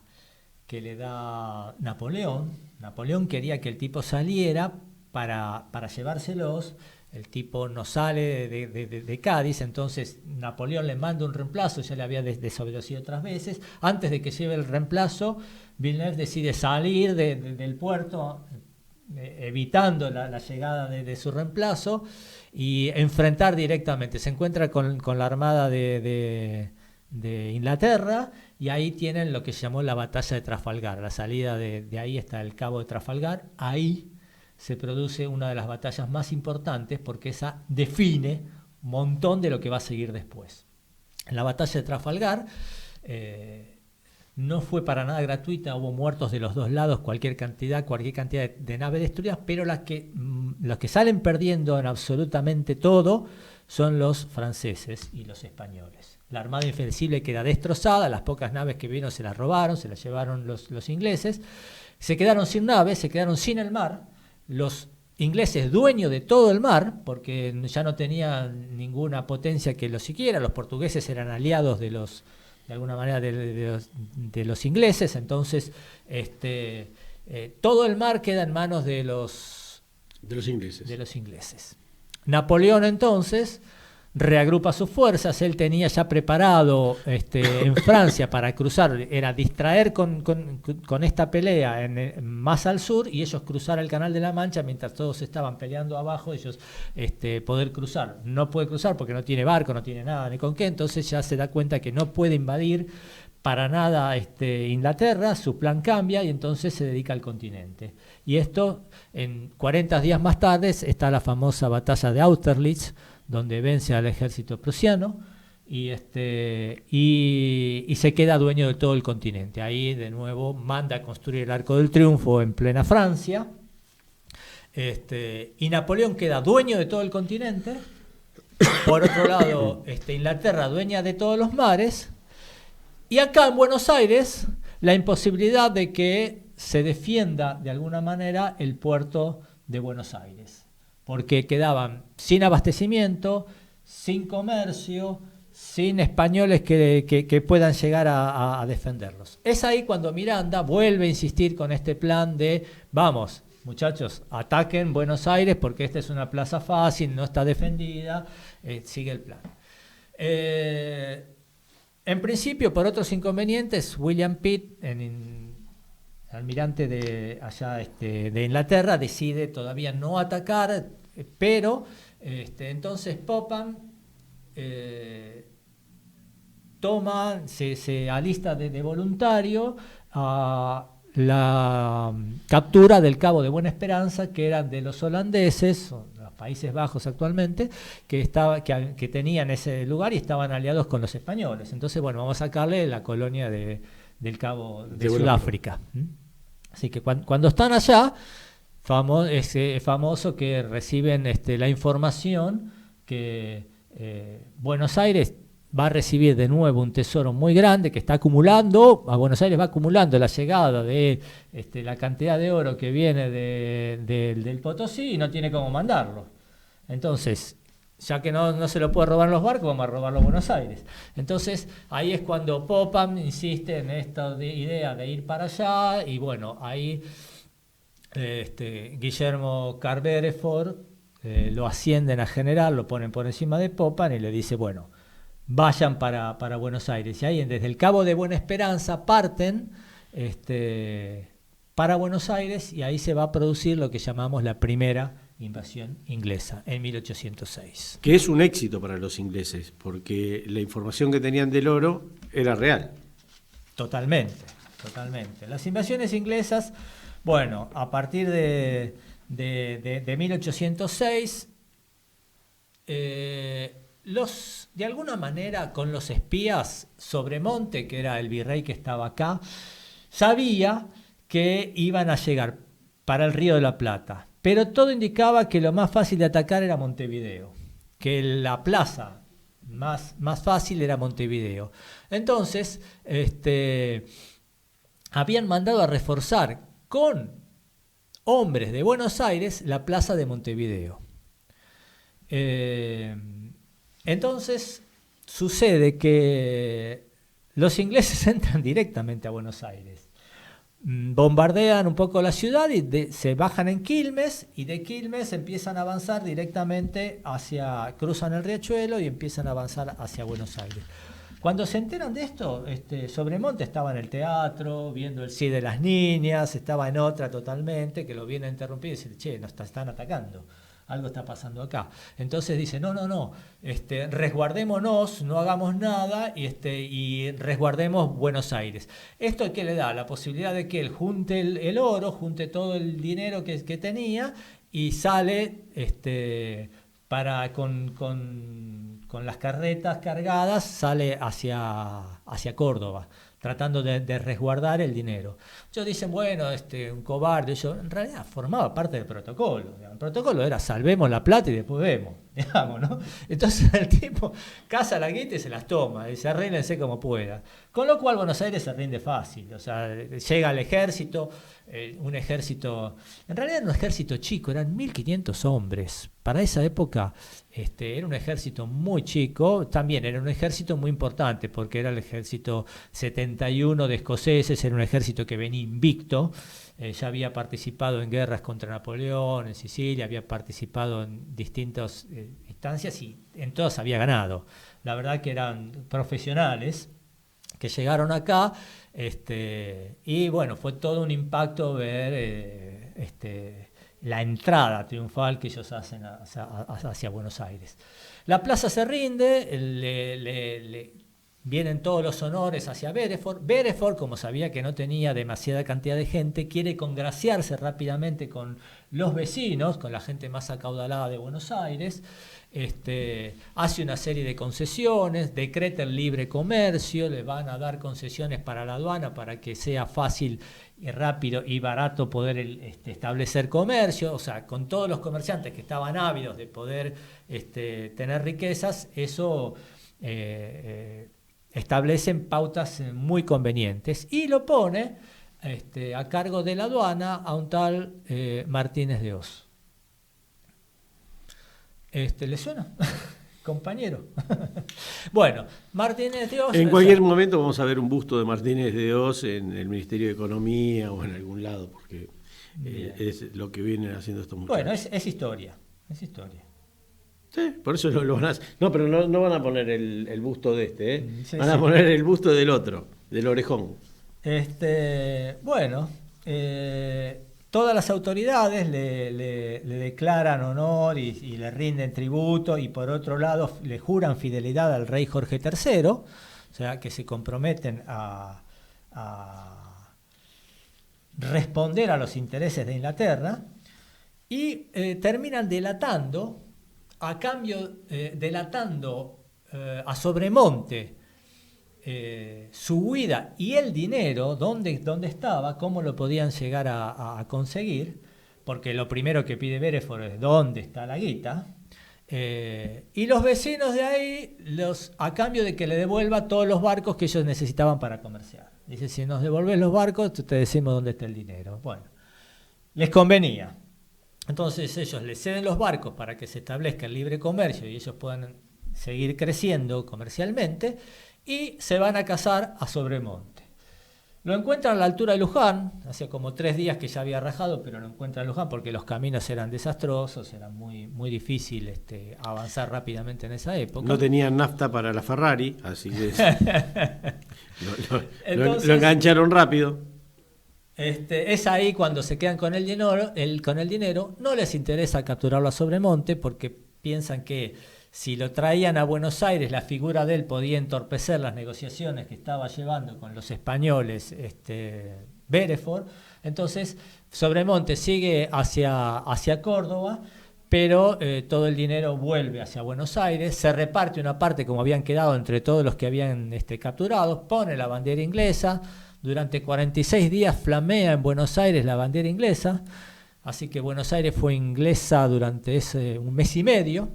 Napoleón. Napoleón quería que el tipo saliera para llevárselos. El tipo no sale de Cádiz, entonces Napoleón le manda un reemplazo, ya le había desobedecido otras veces. Antes de que lleve el reemplazo, Villeneuve decide salir del puerto, evitando la llegada de su reemplazo, y enfrentar directamente. Se encuentra con la armada de Inglaterra, y ahí tienen lo que se llamó la batalla de Trafalgar. La salida de ahí está el cabo de Trafalgar. Ahí se produce una de las batallas más importantes, porque esa define un montón de lo que va a seguir después. En la batalla de Trafalgar no fue para nada gratuita, hubo muertos de los dos lados, cualquier cantidad de naves destruidas, pero los que salen perdiendo en absolutamente todo son los franceses y los españoles. La Armada Invencible queda destrozada, las pocas naves que vino se las robaron, se las llevaron los ingleses, se quedaron sin naves, se quedaron sin el mar, los ingleses dueños de todo el mar, porque ya no tenían ninguna potencia que los siguiera, los portugueses eran aliados de alguna manera de los ingleses, entonces todo el mar queda en manos de los ingleses. Napoleón entonces reagrupa sus fuerzas. Él tenía ya preparado en Francia para cruzar, era distraer con esta pelea más al sur y ellos cruzar el Canal de la Mancha mientras todos estaban peleando abajo, ellos poder cruzar. No puede cruzar porque no tiene barco, no tiene nada ni con qué, entonces ya se da cuenta que no puede invadir para nada Inglaterra, su plan cambia y entonces se dedica al continente. Y esto, en 40 días más tarde, está la famosa batalla de Austerlitz, donde vence al ejército prusiano y se queda dueño de todo el continente. Ahí de nuevo manda a construir el Arco del Triunfo en plena Francia, y Napoleón queda dueño de todo el continente. Por otro lado, Inglaterra dueña de todos los mares, y acá en Buenos Aires la imposibilidad de que se defienda de alguna manera el puerto de Buenos Aires, porque quedaban sin abastecimiento, sin comercio, sin españoles que puedan llegar a defenderlos. Es ahí cuando Miranda vuelve a insistir con este plan de, vamos, muchachos, ataquen Buenos Aires porque esta es una plaza fácil, no está defendida, sigue el plan. En principio, por otros inconvenientes, William Pitt, almirante de Inglaterra, decide todavía no atacar, pero entonces Popham se alista de voluntario a la captura del Cabo de Buena Esperanza, que eran de los holandeses, los Países Bajos actualmente, que tenían ese lugar y estaban aliados con los españoles. Entonces, bueno, vamos a sacarle la colonia del Cabo de Sudáfrica. Así que cuando están allá, es famoso que reciben la información que Buenos Aires va a recibir de nuevo un tesoro muy grande que está acumulando. A Buenos Aires va acumulando la llegada de la cantidad de oro que viene del Potosí y no tiene cómo mandarlo. Entonces, ya que no se lo puede robar los barcos, vamos a robarlo a Buenos Aires. Entonces, ahí es cuando Popham insiste en esta idea de ir para allá, y bueno, ahí Guillermo Carbereford lo ascienden a general, lo ponen por encima de Popham y le dice, bueno, vayan para Buenos Aires. Y ahí desde el Cabo de Buena Esperanza parten para Buenos Aires, y ahí se va a producir lo que llamamos la primera invasión inglesa en 1806. Que es un éxito para los ingleses, porque la información que tenían del oro era real. Totalmente. Las invasiones inglesas, bueno, a partir de 1806, de alguna manera con los espías, Sobremonte, que era el virrey que estaba acá, sabía que iban a llegar para el Río de la Plata. Pero todo indicaba que lo más fácil de atacar era Montevideo, que la plaza más fácil era Montevideo. Entonces, habían mandado a reforzar con hombres de Buenos Aires la plaza de Montevideo. Entonces, sucede que los ingleses entran directamente a Buenos Aires. Bombardean un poco la ciudad y se bajan en Quilmes, y de Quilmes empiezan a avanzar directamente cruzan el riachuelo y empiezan a avanzar hacia Buenos Aires. Cuando se enteran de esto, Sobremonte estaba en el teatro viendo el Cid de las Niñas, estaba en otra totalmente, que lo viene a interrumpir y dice, che, nos están atacando, algo está pasando acá. Entonces dice, no, resguardémonos, no hagamos nada y resguardemos Buenos Aires. ¿Esto qué le da? La posibilidad de que él junte el oro, junte todo el dinero que tenía y sale con las carretas cargadas, sale hacia Córdoba, tratando de resguardar el dinero. Ellos dicen, bueno, un cobarde. En realidad formaba parte del protocolo. El protocolo era salvemos la plata y después vemos, digamos, ¿no? Entonces el tipo caza la guita y se las toma, y se arréglense como pueda. Con lo cual Buenos Aires se rinde fácil. O sea, llega el ejército, un ejército, en realidad era un ejército chico, eran 1.500 hombres. Para esa época era un ejército muy chico, también era un ejército muy importante, porque era el ejército 71 de escoceses, era un ejército que venía invicto, ya había participado en guerras contra Napoleón, en Sicilia, había participado en distintos instancias y en todas había ganado. La verdad que eran profesionales que llegaron acá, y bueno, fue todo un impacto ver la entrada triunfal que ellos hacen hacia Buenos Aires. La plaza se rinde, vienen todos los honores hacia Bereford. Bereford, como sabía que no tenía demasiada cantidad de gente, quiere congraciarse rápidamente con los vecinos, con la gente más acaudalada de Buenos Aires. Hace una serie de concesiones, decreta el libre comercio, le van a dar concesiones para la aduana para que sea fácil y rápido y barato poder establecer comercio. O sea, con todos los comerciantes que estaban ávidos de poder tener riquezas, eso establecen pautas muy convenientes y lo pone a cargo de la aduana a un tal Martínez de Oz. ¿Le suena? Compañero. Bueno, Martínez de Oz... En cualquier momento vamos a ver un busto de Martínez de Oz en el Ministerio de Economía o en algún lado, porque es lo que vienen haciendo estos muchachos. Bueno, es historia. Es historia. Sí, por eso lo van a hacer. No, pero no van a poner el busto de Sí, van a poner el busto del otro, del orejón. Bueno, todas las autoridades le declaran honor y le rinden tributo, y por otro lado le juran fidelidad al rey Jorge III, o sea que se comprometen a responder a los intereses de Inglaterra, y terminan delatando a Sobremonte su huida y el dinero, dónde estaba, cómo lo podían llegar a conseguir, porque lo primero que pide Bereford es dónde está la guita, y los vecinos de ahí, a cambio de que le devuelva todos los barcos que ellos necesitaban para comerciar. Dice, si nos devolvés los barcos, te decimos dónde está el dinero. Bueno, les convenía. Entonces ellos le ceden los barcos para que se establezca el libre comercio y ellos puedan seguir creciendo comercialmente, y se van a cazar a Sobremonte. Lo encuentran a la altura de Luján, hacía como 3 días que ya había rajado, pero lo encuentran en Luján porque los caminos eran desastrosos, era muy, muy difícil avanzar rápidamente en esa época. No tenían nafta para la Ferrari, así que lo engancharon rápido. Es ahí cuando se quedan con el dinero, no les interesa capturarlo a Sobremonte porque piensan que si lo traían a Buenos Aires, la figura de él podía entorpecer las negociaciones que estaba llevando con los españoles Bereford. Entonces Sobremonte sigue hacia Córdoba, pero todo el dinero vuelve hacia Buenos Aires, se reparte una parte como habían quedado entre todos los que habían capturado, pone la bandera inglesa. Durante 46 días flamea en Buenos Aires la bandera inglesa, así que Buenos Aires fue inglesa durante un mes y medio,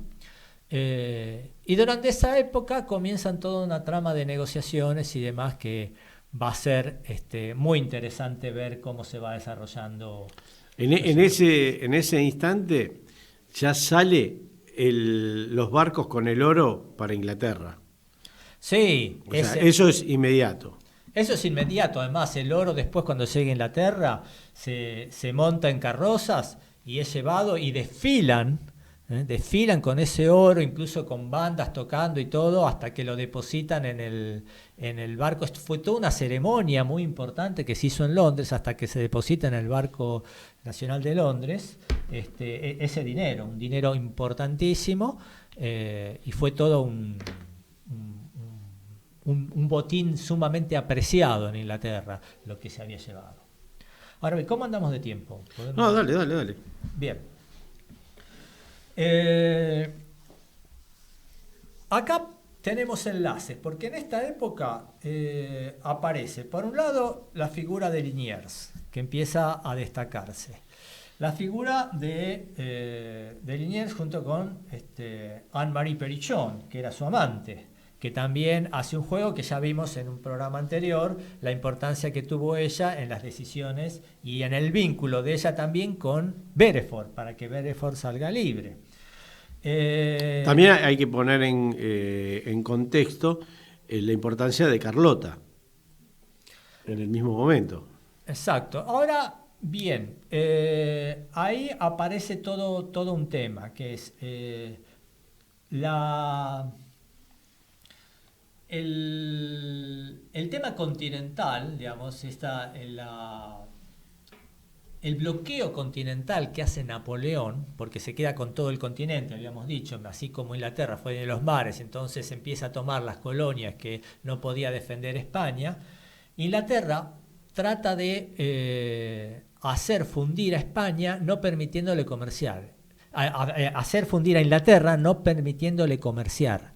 y durante esa época comienzan toda una trama de negociaciones y demás que va a ser muy interesante ver cómo se va desarrollando. En ese instante ya sale los barcos con el oro para Inglaterra. Sí. O sea, eso es inmediato. Eso es inmediato. Además, el oro después, cuando llega a Inglaterra, se monta en carrozas y es llevado y desfilan con ese oro, incluso con bandas tocando y todo, hasta que lo depositan en el barco. Esto fue toda una ceremonia muy importante que se hizo en Londres hasta que se deposita en el barco nacional de Londres ese dinero, un dinero importantísimo, y fue todo un botín sumamente apreciado en Inglaterra, lo que se había llevado. Ahora, ¿cómo andamos de tiempo? No, dale. Bien. Acá tenemos enlaces, porque en esta época aparece, por un lado, la figura de Liniers, que empieza a destacarse. La figura de Liniers junto con Anne-Marie Perichon, que era su amante, que también hace un juego que ya vimos en un programa anterior, la importancia que tuvo ella en las decisiones y en el vínculo de ella también con Bereford, para que Bereford salga libre. También hay que poner en contexto la importancia de Carlota en el mismo momento. Exacto. Ahora, bien, ahí aparece todo un tema, que es el tema continental, digamos, el bloqueo continental que hace Napoleón, porque se queda con todo el continente, habíamos dicho, así como Inglaterra fue de los mares, entonces empieza a tomar las colonias que no podía defender España. Inglaterra trata de hacer fundir a España, no permitiéndole comerciar. Hacer fundir a Inglaterra, no permitiéndole comerciar.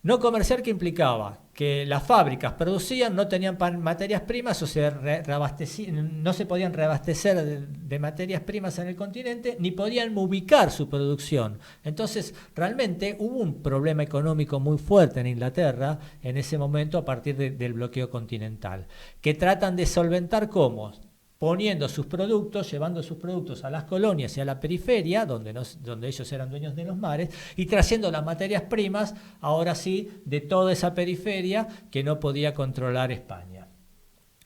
No comerciar, ¿qué implicaba? Que las fábricas producían, no tenían materias primas o no se podían reabastecer de materias primas en el continente, ni podían ubicar su producción. Entonces, realmente hubo un problema económico muy fuerte en Inglaterra en ese momento a partir del bloqueo continental, que tratan de solventar ¿cómo? Poniendo sus productos, llevando sus productos a las colonias y a la periferia, donde ellos eran dueños de los mares, y trayendo las materias primas, ahora sí, de toda esa periferia que no podía controlar España.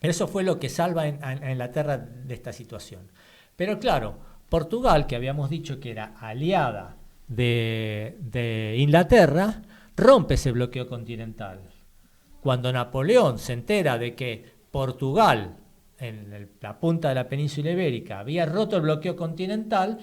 Eso fue lo que salva a Inglaterra de esta situación. Pero claro, Portugal, que habíamos dicho que era aliada de Inglaterra, rompe ese bloqueo continental. Cuando Napoleón se entera de que Portugal, en la punta de la península ibérica, había roto el bloqueo continental,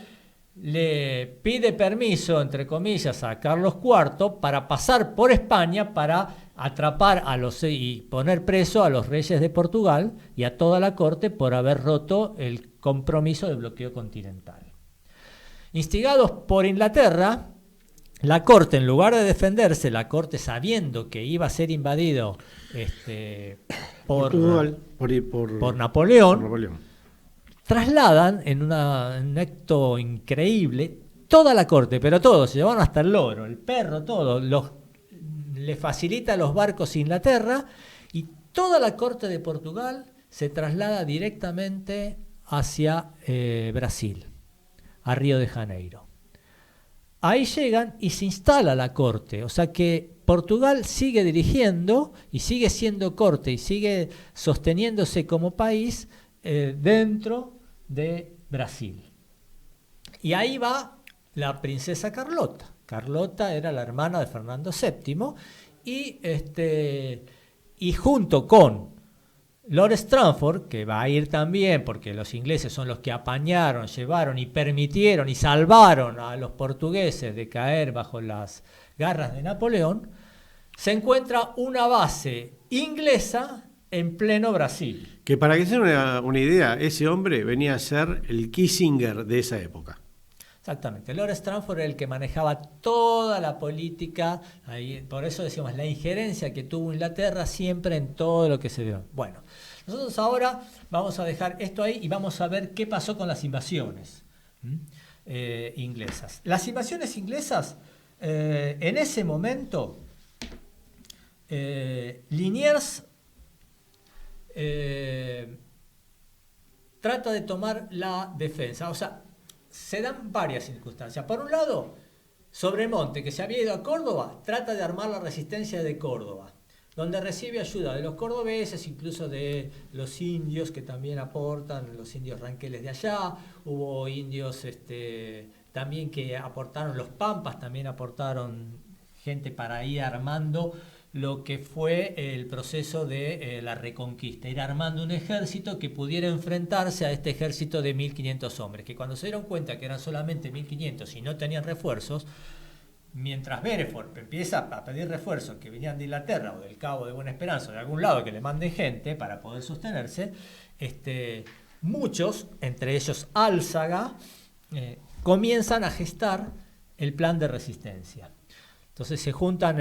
le pide permiso, entre comillas, a Carlos IV para pasar por España para atrapar y poner preso a los reyes de Portugal y a toda la corte por haber roto el compromiso del bloqueo continental. Instigados por Inglaterra, la corte, en lugar de defenderse, la corte sabiendo que iba a ser invadido por Napoleón, trasladan en un acto increíble toda la corte, pero todos, se llevaron hasta el loro, el perro, todo, le facilita los barcos a Inglaterra y toda la corte de Portugal se traslada directamente hacia Brasil, a Río de Janeiro. Ahí llegan y se instala la corte, o sea que Portugal sigue dirigiendo y sigue siendo corte y sigue sosteniéndose como país dentro de Brasil. Y ahí va la princesa Carlota. Carlota era la hermana de Fernando VII y junto con Lord Stranford, que va a ir también porque los ingleses son los que apañaron, llevaron y permitieron y salvaron a los portugueses de caer bajo las garras de Napoleón, se encuentra una base inglesa en pleno Brasil. Que para que se den una idea, ese hombre venía a ser el Kissinger de esa época. Exactamente, Lord Stranford era el que manejaba toda la política, ahí, por eso decimos la injerencia que tuvo Inglaterra siempre en todo lo que se dio. Bueno, nosotros ahora vamos a dejar esto ahí y vamos a ver qué pasó con las invasiones inglesas. Las invasiones inglesas, en ese momento, Liniers trata de tomar la defensa, o sea, se dan varias circunstancias. Por un lado, Sobremonte, que se había ido a Córdoba, trata de armar la resistencia de Córdoba, donde recibe ayuda de los cordobeses, incluso de los indios que también aportan, los indios ranqueles de allá. Hubo indios también que aportaron, los pampas también aportaron gente para ir armando lo que fue el proceso de la reconquista, ir armando un ejército que pudiera enfrentarse a este ejército de 1.500 hombres, que cuando se dieron cuenta que eran solamente 1.500 y no tenían refuerzos, mientras Beresford empieza a pedir refuerzos que venían de Inglaterra o del Cabo de Buena Esperanza o de algún lado que le manden gente para poder sostenerse, muchos, entre ellos Álzaga, comienzan a gestar el plan de resistencia. Entonces se juntan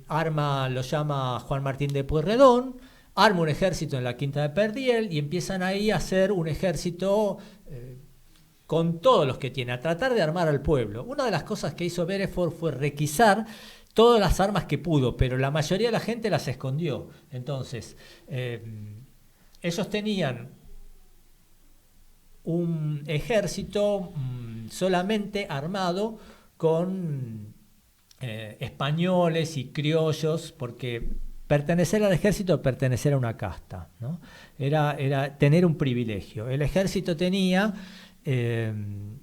lo llama Juan Martín de Pueyrredón, arma un ejército en la Quinta de Perdiel y empiezan ahí a hacer un ejército con todos los que tiene, a tratar de armar al pueblo. Una de las cosas que hizo Beresford fue requisar todas las armas que pudo, pero la mayoría de la gente las escondió. Entonces, ellos tenían un ejército solamente armado con españoles y criollos, porque pertenecer al ejército es pertenecer a una casta, ¿no? Era tener un privilegio. El ejército tenía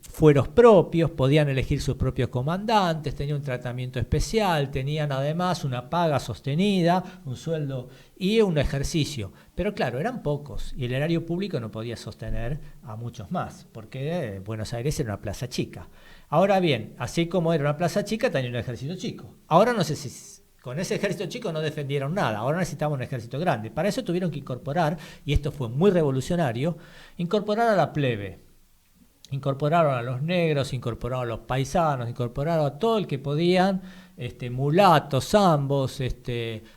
fueros propios, podían elegir sus propios comandantes, tenían un tratamiento especial, tenían además una paga sostenida, un sueldo y un ejercicio. Pero claro, eran pocos y el erario público no podía sostener a muchos más, porque Buenos Aires era una plaza chica. Ahora bien, así como era una plaza chica, tenía un ejército chico. Ahora no sé si con ese ejército chico no defendieron nada, ahora necesitaban un ejército grande. Para eso tuvieron que incorporar, y esto fue muy revolucionario, incorporar a la plebe. Incorporaron a los negros, incorporaron a los paisanos, incorporaron a todo el que podían, mulatos, zambos,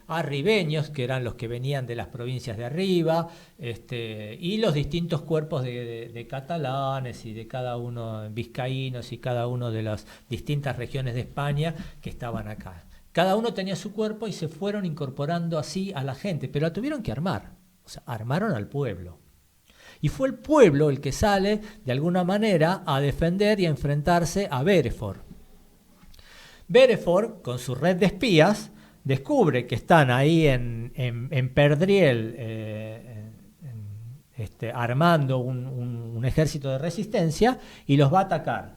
arribeños, que eran los que venían de las provincias de arriba, y los distintos cuerpos de catalanes y de cada uno, vizcaínos y cada uno de las distintas regiones de España que estaban acá. Cada uno tenía su cuerpo y se fueron incorporando así a la gente, pero la tuvieron que armar, o sea, armaron al pueblo. Y fue el pueblo el que sale, de alguna manera, a defender y a enfrentarse a Bereford. Bereford, con su red de espías, descubre que están ahí en Perdriel armando un ejército de resistencia y los va a atacar.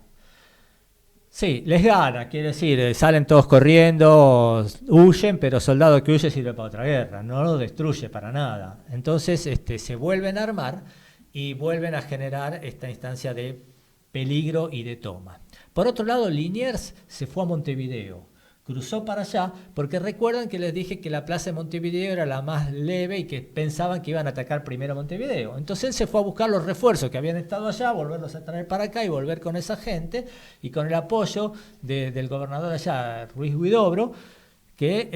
Sí, les gana, quiere decir, salen todos corriendo, huyen, pero soldado que huye sirve para otra guerra, no lo destruye para nada. Entonces se vuelven a armar y vuelven a generar esta instancia de peligro y de toma. Por otro lado, Liniers se fue a Montevideo, cruzó para allá, porque recuerdan que les dije que la plaza de Montevideo era la más leve y que pensaban que iban a atacar primero Montevideo. Entonces él se fue a buscar los refuerzos que habían estado allá, volverlos a traer para acá y volver con esa gente, y con el apoyo del gobernador allá, Ruiz Huidobro, que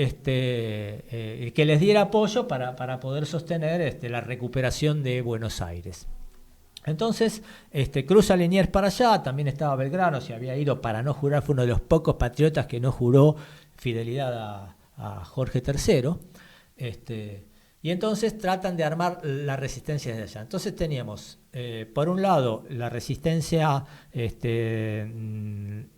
les diera apoyo para poder sostener la recuperación de Buenos Aires. Entonces cruza Liniers para allá, también estaba Belgrano, se había ido para no jurar, fue uno de los pocos patriotas que no juró fidelidad a Jorge III, y entonces tratan de armar la resistencia desde allá. Entonces teníamos, por un lado, la resistencia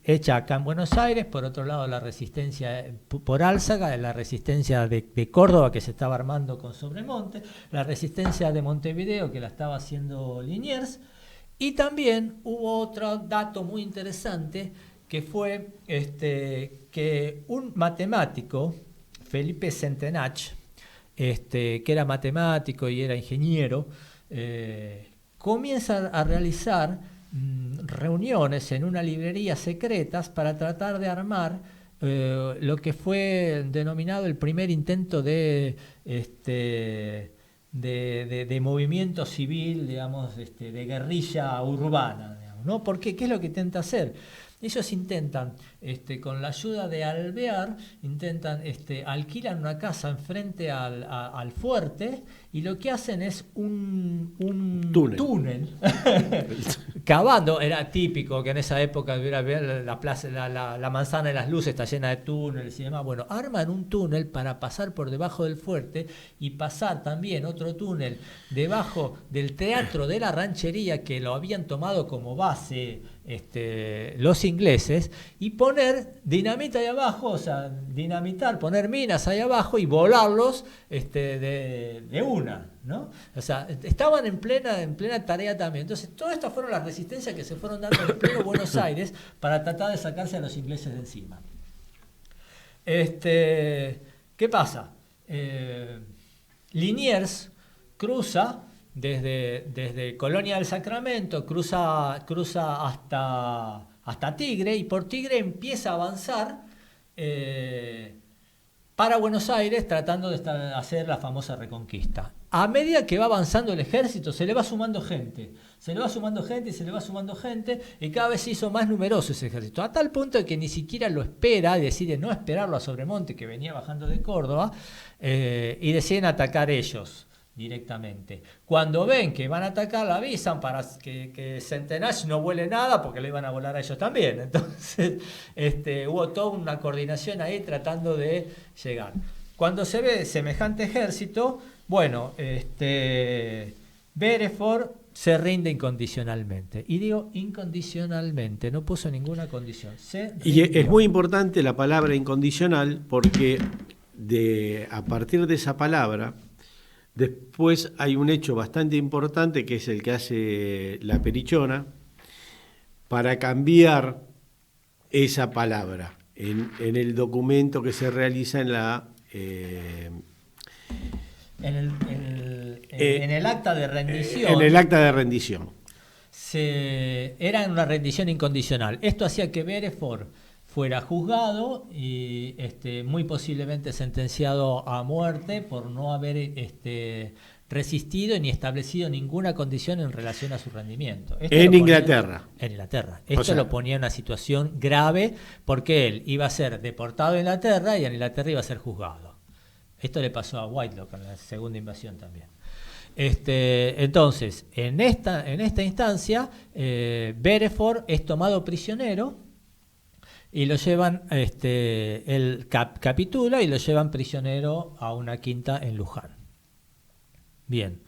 hecha acá en Buenos Aires, por otro lado la resistencia por Álzaga, la resistencia de Córdoba que se estaba armando con Sobremonte, la resistencia de Montevideo que la estaba haciendo Liniers, y también hubo otro dato muy interesante que fue que un matemático, Felipe Centenach, que era matemático y era ingeniero, comienza a realizar reuniones en una librería secretas para tratar de armar lo que fue denominado el primer intento de movimiento civil, digamos, de guerrilla urbana, digamos, ¿no? ¿Por qué? ¿Qué es lo que intenta hacer? Ellos intentan, con la ayuda de Alvear, alquilan una casa enfrente al fuerte y lo que hacen es un túnel. Cavando. Era típico que en esa época la plaza, la manzana de las luces está llena de túneles y demás. Bueno, arman un túnel para pasar por debajo del fuerte y pasar también otro túnel debajo del Teatro de la Ranchería, que lo habían tomado como base los ingleses, y poner dinamita ahí abajo, o sea, dinamitar, poner minas ahí abajo y volarlos de una, ¿no? O sea, estaban en plena tarea también. Entonces, todas estas fueron las resistencias que se fueron dando en pleno Buenos Aires para tratar de sacarse a los ingleses de encima. ¿Qué pasa? Liniers cruza desde Colonia del Sacramento, cruza hasta Tigre, y por Tigre empieza a avanzar para Buenos Aires, tratando de hacer la famosa reconquista. A medida que va avanzando el ejército, se le va sumando gente, y cada vez se hizo más numeroso ese ejército, a tal punto que ni siquiera lo espera, y decide no esperarlo a Sobremonte, que venía bajando de Córdoba, y deciden atacar ellos directamente. Cuando ven que van a atacar, la avisan para que Centenach no vuele nada, porque le iban a volar a ellos también. Entonces hubo toda una coordinación ahí tratando de llegar. Cuando se ve semejante ejército, bueno, Bereford se rinde incondicionalmente. Y digo incondicionalmente, no puso ninguna condición. Y es muy importante la palabra incondicional, porque a partir de esa palabra, después hay un hecho bastante importante, que es el que hace la Perichona, para cambiar esa palabra en el documento que se realiza en la... en el acta de rendición. En el acta de rendición. Era una rendición incondicional. Esto hacía que Bereford fuera juzgado y muy posiblemente sentenciado a muerte por no haber resistido ni establecido ninguna condición en relación a su rendimiento. En Inglaterra. En Inglaterra. Esto lo ponía en una situación grave porque él iba a ser deportado a Inglaterra y en Inglaterra iba a ser juzgado. Esto le pasó a Whitelock en la segunda invasión también. Entonces, en esta instancia, Bereford es tomado prisionero y lo llevan, él capitula y lo llevan prisionero a una quinta en Luján. Bien.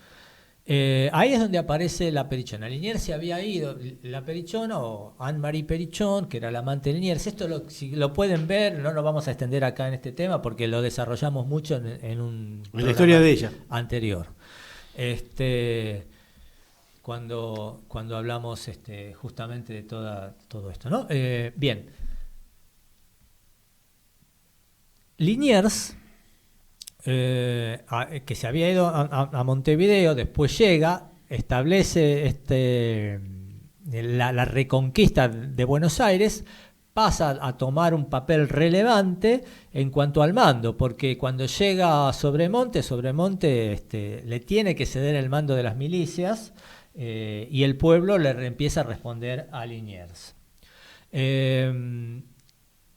Ahí es donde aparece la Perichona. Liniers se había ido, la Perichona o Anne-Marie Perichon, que era la amante de Liniers. Esto si lo pueden ver, no nos vamos a extender acá en este tema porque lo desarrollamos mucho en la historia de ella anterior. Cuando hablamos justamente de todo esto, ¿no? Bien. Liniers, que se había ido a Montevideo, después llega, establece la reconquista de Buenos Aires, pasa a tomar un papel relevante en cuanto al mando, porque cuando llega a Sobremonte le tiene que ceder el mando de las milicias y el pueblo le empieza a responder a Liniers.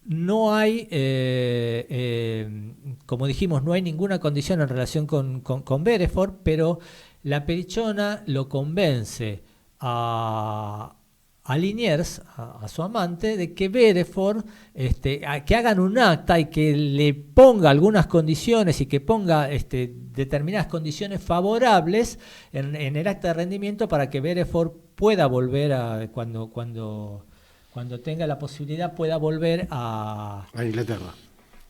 No hay, como dijimos, no hay ninguna condición en relación con Bereford, pero la Perichona lo convence a Liniers, a su amante, de que Bereford, que hagan un acta y que le ponga algunas condiciones y que ponga determinadas condiciones favorables en el acta de rendimiento para que Bereford pueda volver cuando tenga la posibilidad, pueda volver a Inglaterra.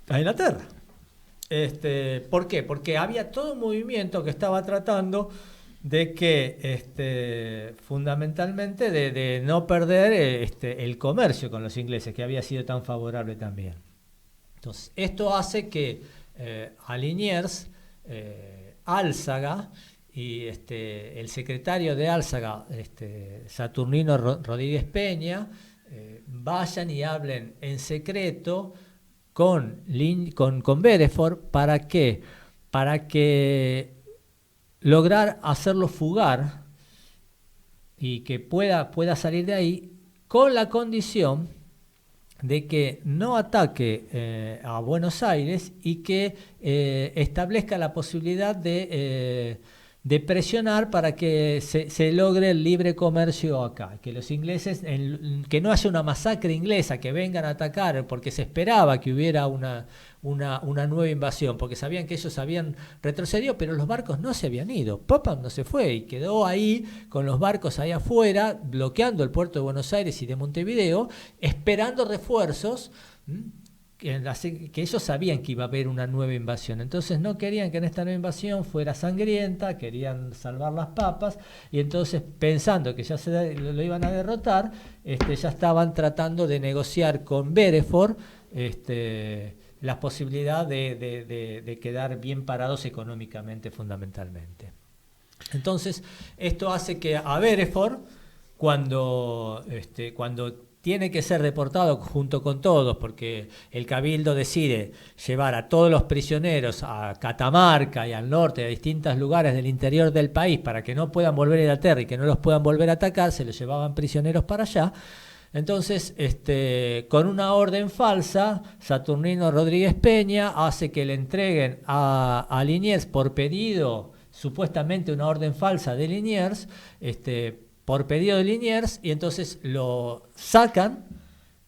A Inglaterra. ¿Por qué? Porque había todo un movimiento que estaba tratando de que fundamentalmente de no perder el comercio con los ingleses, que había sido tan favorable también. Entonces, esto hace que a Liniers, Álzaga y el secretario de Álzaga, Saturnino Rodríguez Peña, vayan y hablen en secreto con Bereford. ¿Para qué? Para que lograr hacerlo fugar y que pueda salir de ahí, con la condición de que no ataque a Buenos Aires y que establezca la posibilidad de presionar para que se logre el libre comercio acá, que los ingleses, que no haya una masacre inglesa, que vengan a atacar, porque se esperaba que hubiera una nueva invasión, porque sabían que ellos habían retrocedido, pero los barcos no se habían ido. Popham no se fue y quedó ahí con los barcos ahí afuera, bloqueando el puerto de Buenos Aires y de Montevideo, esperando refuerzos, que ellos sabían que iba a haber una nueva invasión. Entonces no querían que en esta nueva invasión fuera sangrienta, querían salvar las papas, y entonces, pensando que ya lo iban a derrotar, ya estaban tratando de negociar con Bereford la posibilidad de quedar bien parados económicamente, fundamentalmente. Entonces, esto hace que a Bereford, cuando tiene que ser deportado junto con todos, porque el Cabildo decide llevar a todos los prisioneros a Catamarca y al norte, a distintos lugares del interior del país, para que no puedan volver a Inglaterra y que no los puedan volver a atacar, se los llevaban prisioneros para allá. Entonces, con una orden falsa, Saturnino Rodríguez Peña hace que le entreguen a Liniers por pedido, supuestamente una orden falsa de Liniers, por pedido de Liniers, y entonces lo sacan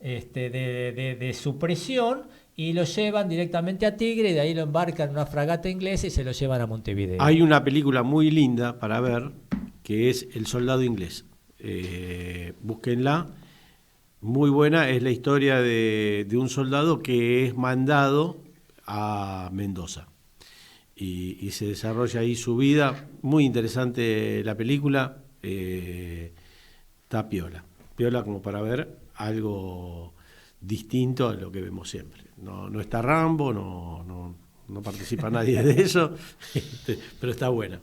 de su prisión y lo llevan directamente a Tigre, y de ahí lo embarcan en una fragata inglesa y se lo llevan a Montevideo. Hay una película muy linda para ver, que es El soldado inglés. Búsquenla, muy buena, es la historia de un soldado que es mandado a Mendoza. Y se desarrolla ahí su vida, muy interesante la película. Está piola. piola como para ver algo distinto a lo que vemos siempre. No está Rambo, no participa nadie de eso, pero está buena.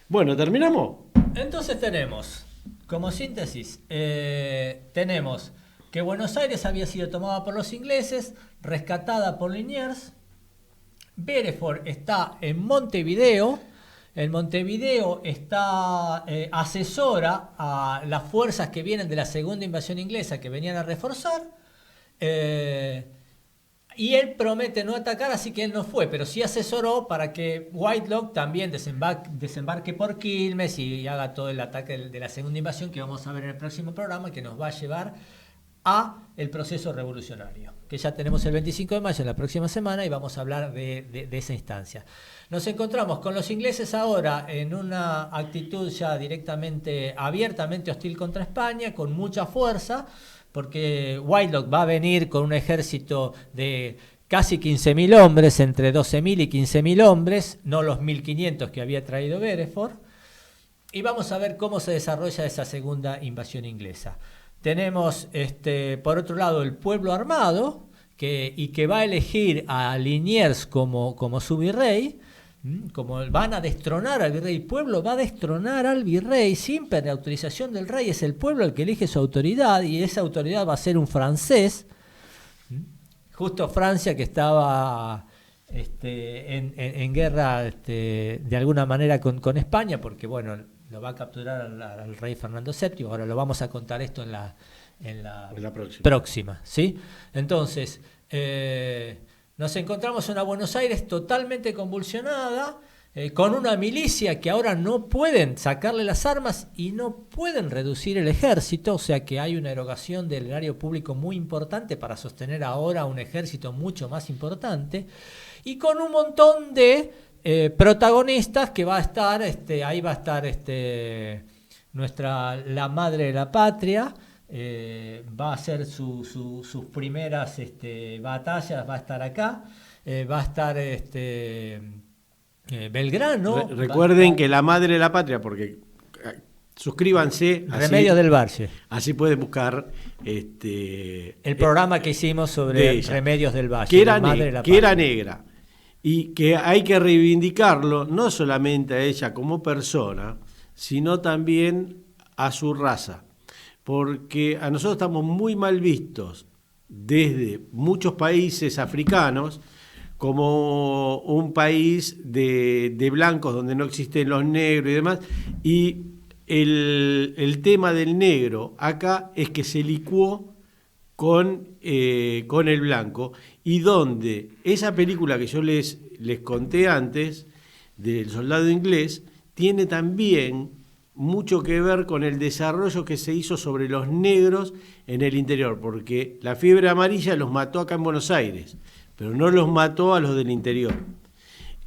Bueno, ¿terminamos? Entonces tenemos, como síntesis, tenemos que Buenos Aires había sido tomada por los ingleses, rescatada por Liniers. Beresford está en Montevideo. En Montevideo asesora a las fuerzas que vienen de la segunda invasión inglesa, que venían a reforzar. Y él promete no atacar, así que él no fue, pero sí asesoró para que Whitelock también desembarque por Quilmes y haga todo el ataque de la segunda invasión, que vamos a ver en el próximo programa, que nos va a llevar a el proceso revolucionario, que ya tenemos el 25 de mayo en la próxima semana y vamos a hablar de esa instancia. Nos encontramos con los ingleses ahora en una actitud ya directamente, abiertamente hostil contra España, con mucha fuerza, porque Whitelock va a venir con un ejército de casi 15.000 hombres, entre 12.000 y 15.000 hombres, no los 1.500 que había traído Beresford, y vamos a ver cómo se desarrolla esa segunda invasión inglesa. Tenemos, por otro lado, el pueblo armado, que va a elegir a Liniers como su virrey. Como van a destronar al virrey, el pueblo va a destronar al virrey sin autorización del rey. Es el pueblo el que elige su autoridad, y esa autoridad va a ser un francés. Justo Francia, que estaba en guerra de alguna manera con España, porque bueno, lo va a capturar al rey Fernando VII. Ahora lo vamos a contar esto en la próxima, ¿sí? Entonces, nos encontramos en una Buenos Aires totalmente convulsionada, con una milicia que ahora no pueden sacarle las armas y no pueden reducir el ejército, o sea que hay una erogación del erario público muy importante para sostener ahora un ejército mucho más importante, y con un montón de protagonistas que va a estar, ahí va a estar la madre de la patria. Va a hacer sus primeras batallas, va a estar acá, va a estar Belgrano. Recuerden que la madre de la patria, porque suscríbanse. Remedios del Valle. Así pueden buscar el programa que hicimos sobre Remedios del Valle. Que era negra. Y que hay que reivindicarlo, no solamente a ella como persona, sino también a su raza. Porque a nosotros estamos muy mal vistos desde muchos países africanos como un país de blancos donde no existen los negros y demás, y el tema del negro acá es que se licuó con el blanco, y donde esa película que yo les conté antes, del soldado inglés, tiene también mucho que ver con el desarrollo que se hizo sobre los negros en el interior, porque la fiebre amarilla los mató acá en Buenos Aires, pero no los mató a los del interior.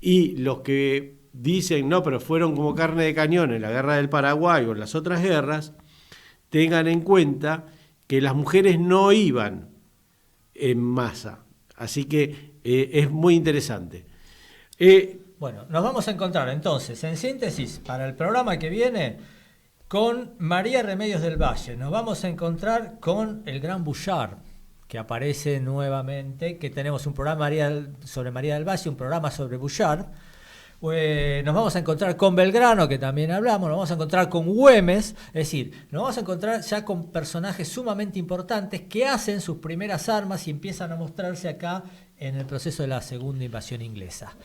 Y los que dicen, no, pero fueron como carne de cañón en la guerra del Paraguay o en las otras guerras, tengan en cuenta que las mujeres no iban en masa. Así que es muy interesante. Bueno, nos vamos a encontrar entonces, en síntesis, para el programa que viene, con María Remedios del Valle. Nos vamos a encontrar con el gran Bouchard, que aparece nuevamente, que tenemos un programa sobre María del Valle, un programa sobre Bouchard. Nos vamos a encontrar con Belgrano, que también hablamos, nos vamos a encontrar con Güemes, es decir, nos vamos a encontrar ya con personajes sumamente importantes que hacen sus primeras armas y empiezan a mostrarse acá en el proceso de la segunda invasión inglesa,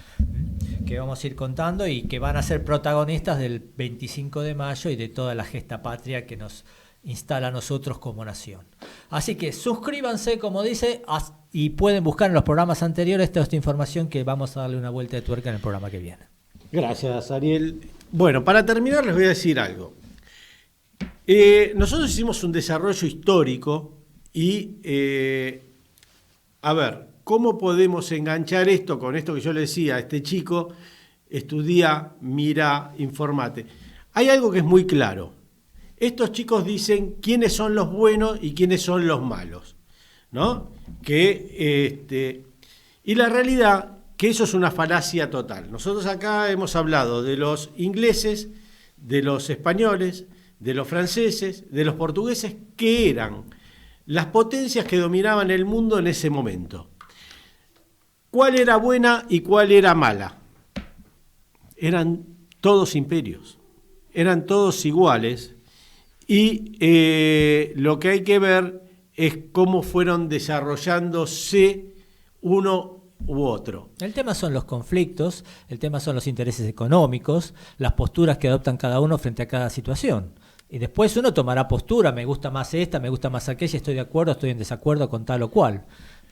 que vamos a ir contando y que van a ser protagonistas del 25 de mayo y de toda la gesta patria que nos instala a nosotros como nación. Así que suscríbanse, como dice, y pueden buscar en los programas anteriores toda esta información, que vamos a darle una vuelta de tuerca en el programa que viene. Gracias, Ariel. Bueno, para terminar les voy a decir algo. Nosotros hicimos un desarrollo histórico y, a ver, ¿cómo podemos enganchar esto con esto que yo le decía a este chico? Estudia, mira, informate. Hay algo que es muy claro. Estos chicos dicen quiénes son los buenos y quiénes son los malos, ¿no? Y la realidad que eso es una falacia total. Nosotros acá hemos hablado de los ingleses, de los españoles, de los franceses, de los portugueses, que eran las potencias que dominaban el mundo en ese momento. ¿Cuál era buena y cuál era mala? Eran todos imperios, eran todos iguales, y lo que hay que ver es cómo fueron desarrollándose uno u otro. El tema son los conflictos, el tema son los intereses económicos, las posturas que adoptan cada uno frente a cada situación. Y después uno tomará postura, me gusta más esta, me gusta más aquella, estoy de acuerdo, estoy en desacuerdo con tal o cual.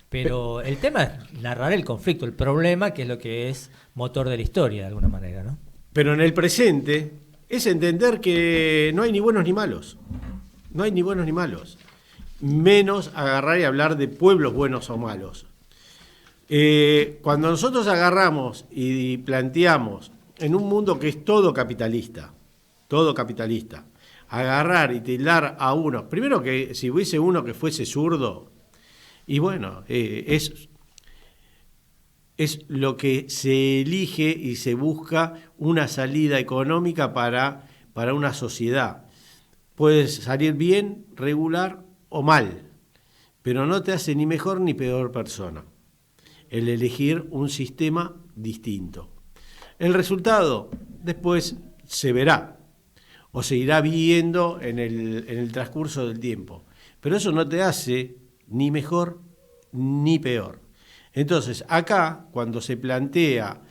Pero el tema es narrar el conflicto, el problema, que es lo que es motor de la historia, de alguna manera, ¿no? Pero en el presente es entender que no hay ni buenos ni malos. No hay ni buenos ni malos. Menos agarrar y hablar de pueblos buenos o malos. Cuando nosotros agarramos y planteamos en un mundo que es todo capitalista, agarrar y tildar a uno, primero que si hubiese uno que fuese zurdo, y bueno, es lo que se elige y se busca una salida económica para una sociedad. Puedes salir bien, regular o mal, pero no te hace ni mejor ni peor persona el elegir un sistema distinto. El resultado después se verá o se irá viendo en el transcurso del tiempo, pero eso no te hace ni mejor ni peor. Entonces, acá, cuando se plantea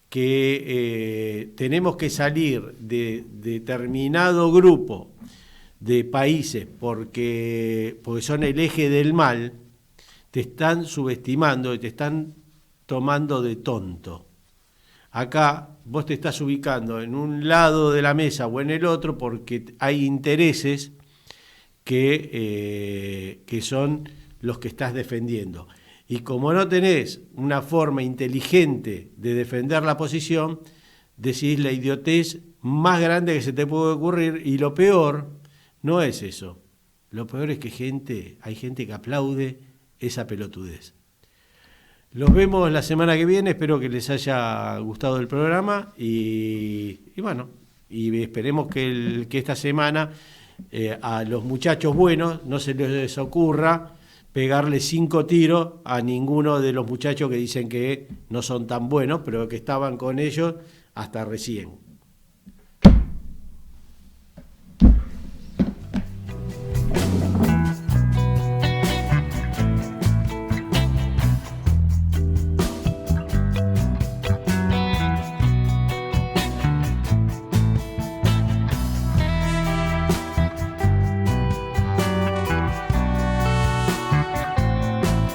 que tenemos que salir de determinado grupo de países porque son el eje del mal, te están subestimando y te están tomando de tonto. Acá vos te estás ubicando en un lado de la mesa o en el otro porque hay intereses que son los que estás defendiendo. Y como no tenés una forma inteligente de defender la posición, decís la idiotez más grande que se te puede ocurrir, y lo peor no es eso. Lo peor es que hay gente que aplaude esa pelotudez. Los vemos la semana que viene, espero que les haya gustado el programa y bueno, y esperemos que esta semana a los muchachos buenos no se les ocurra pegarle 5 tiros a ninguno de los muchachos que dicen que no son tan buenos, pero que estaban con ellos hasta recién.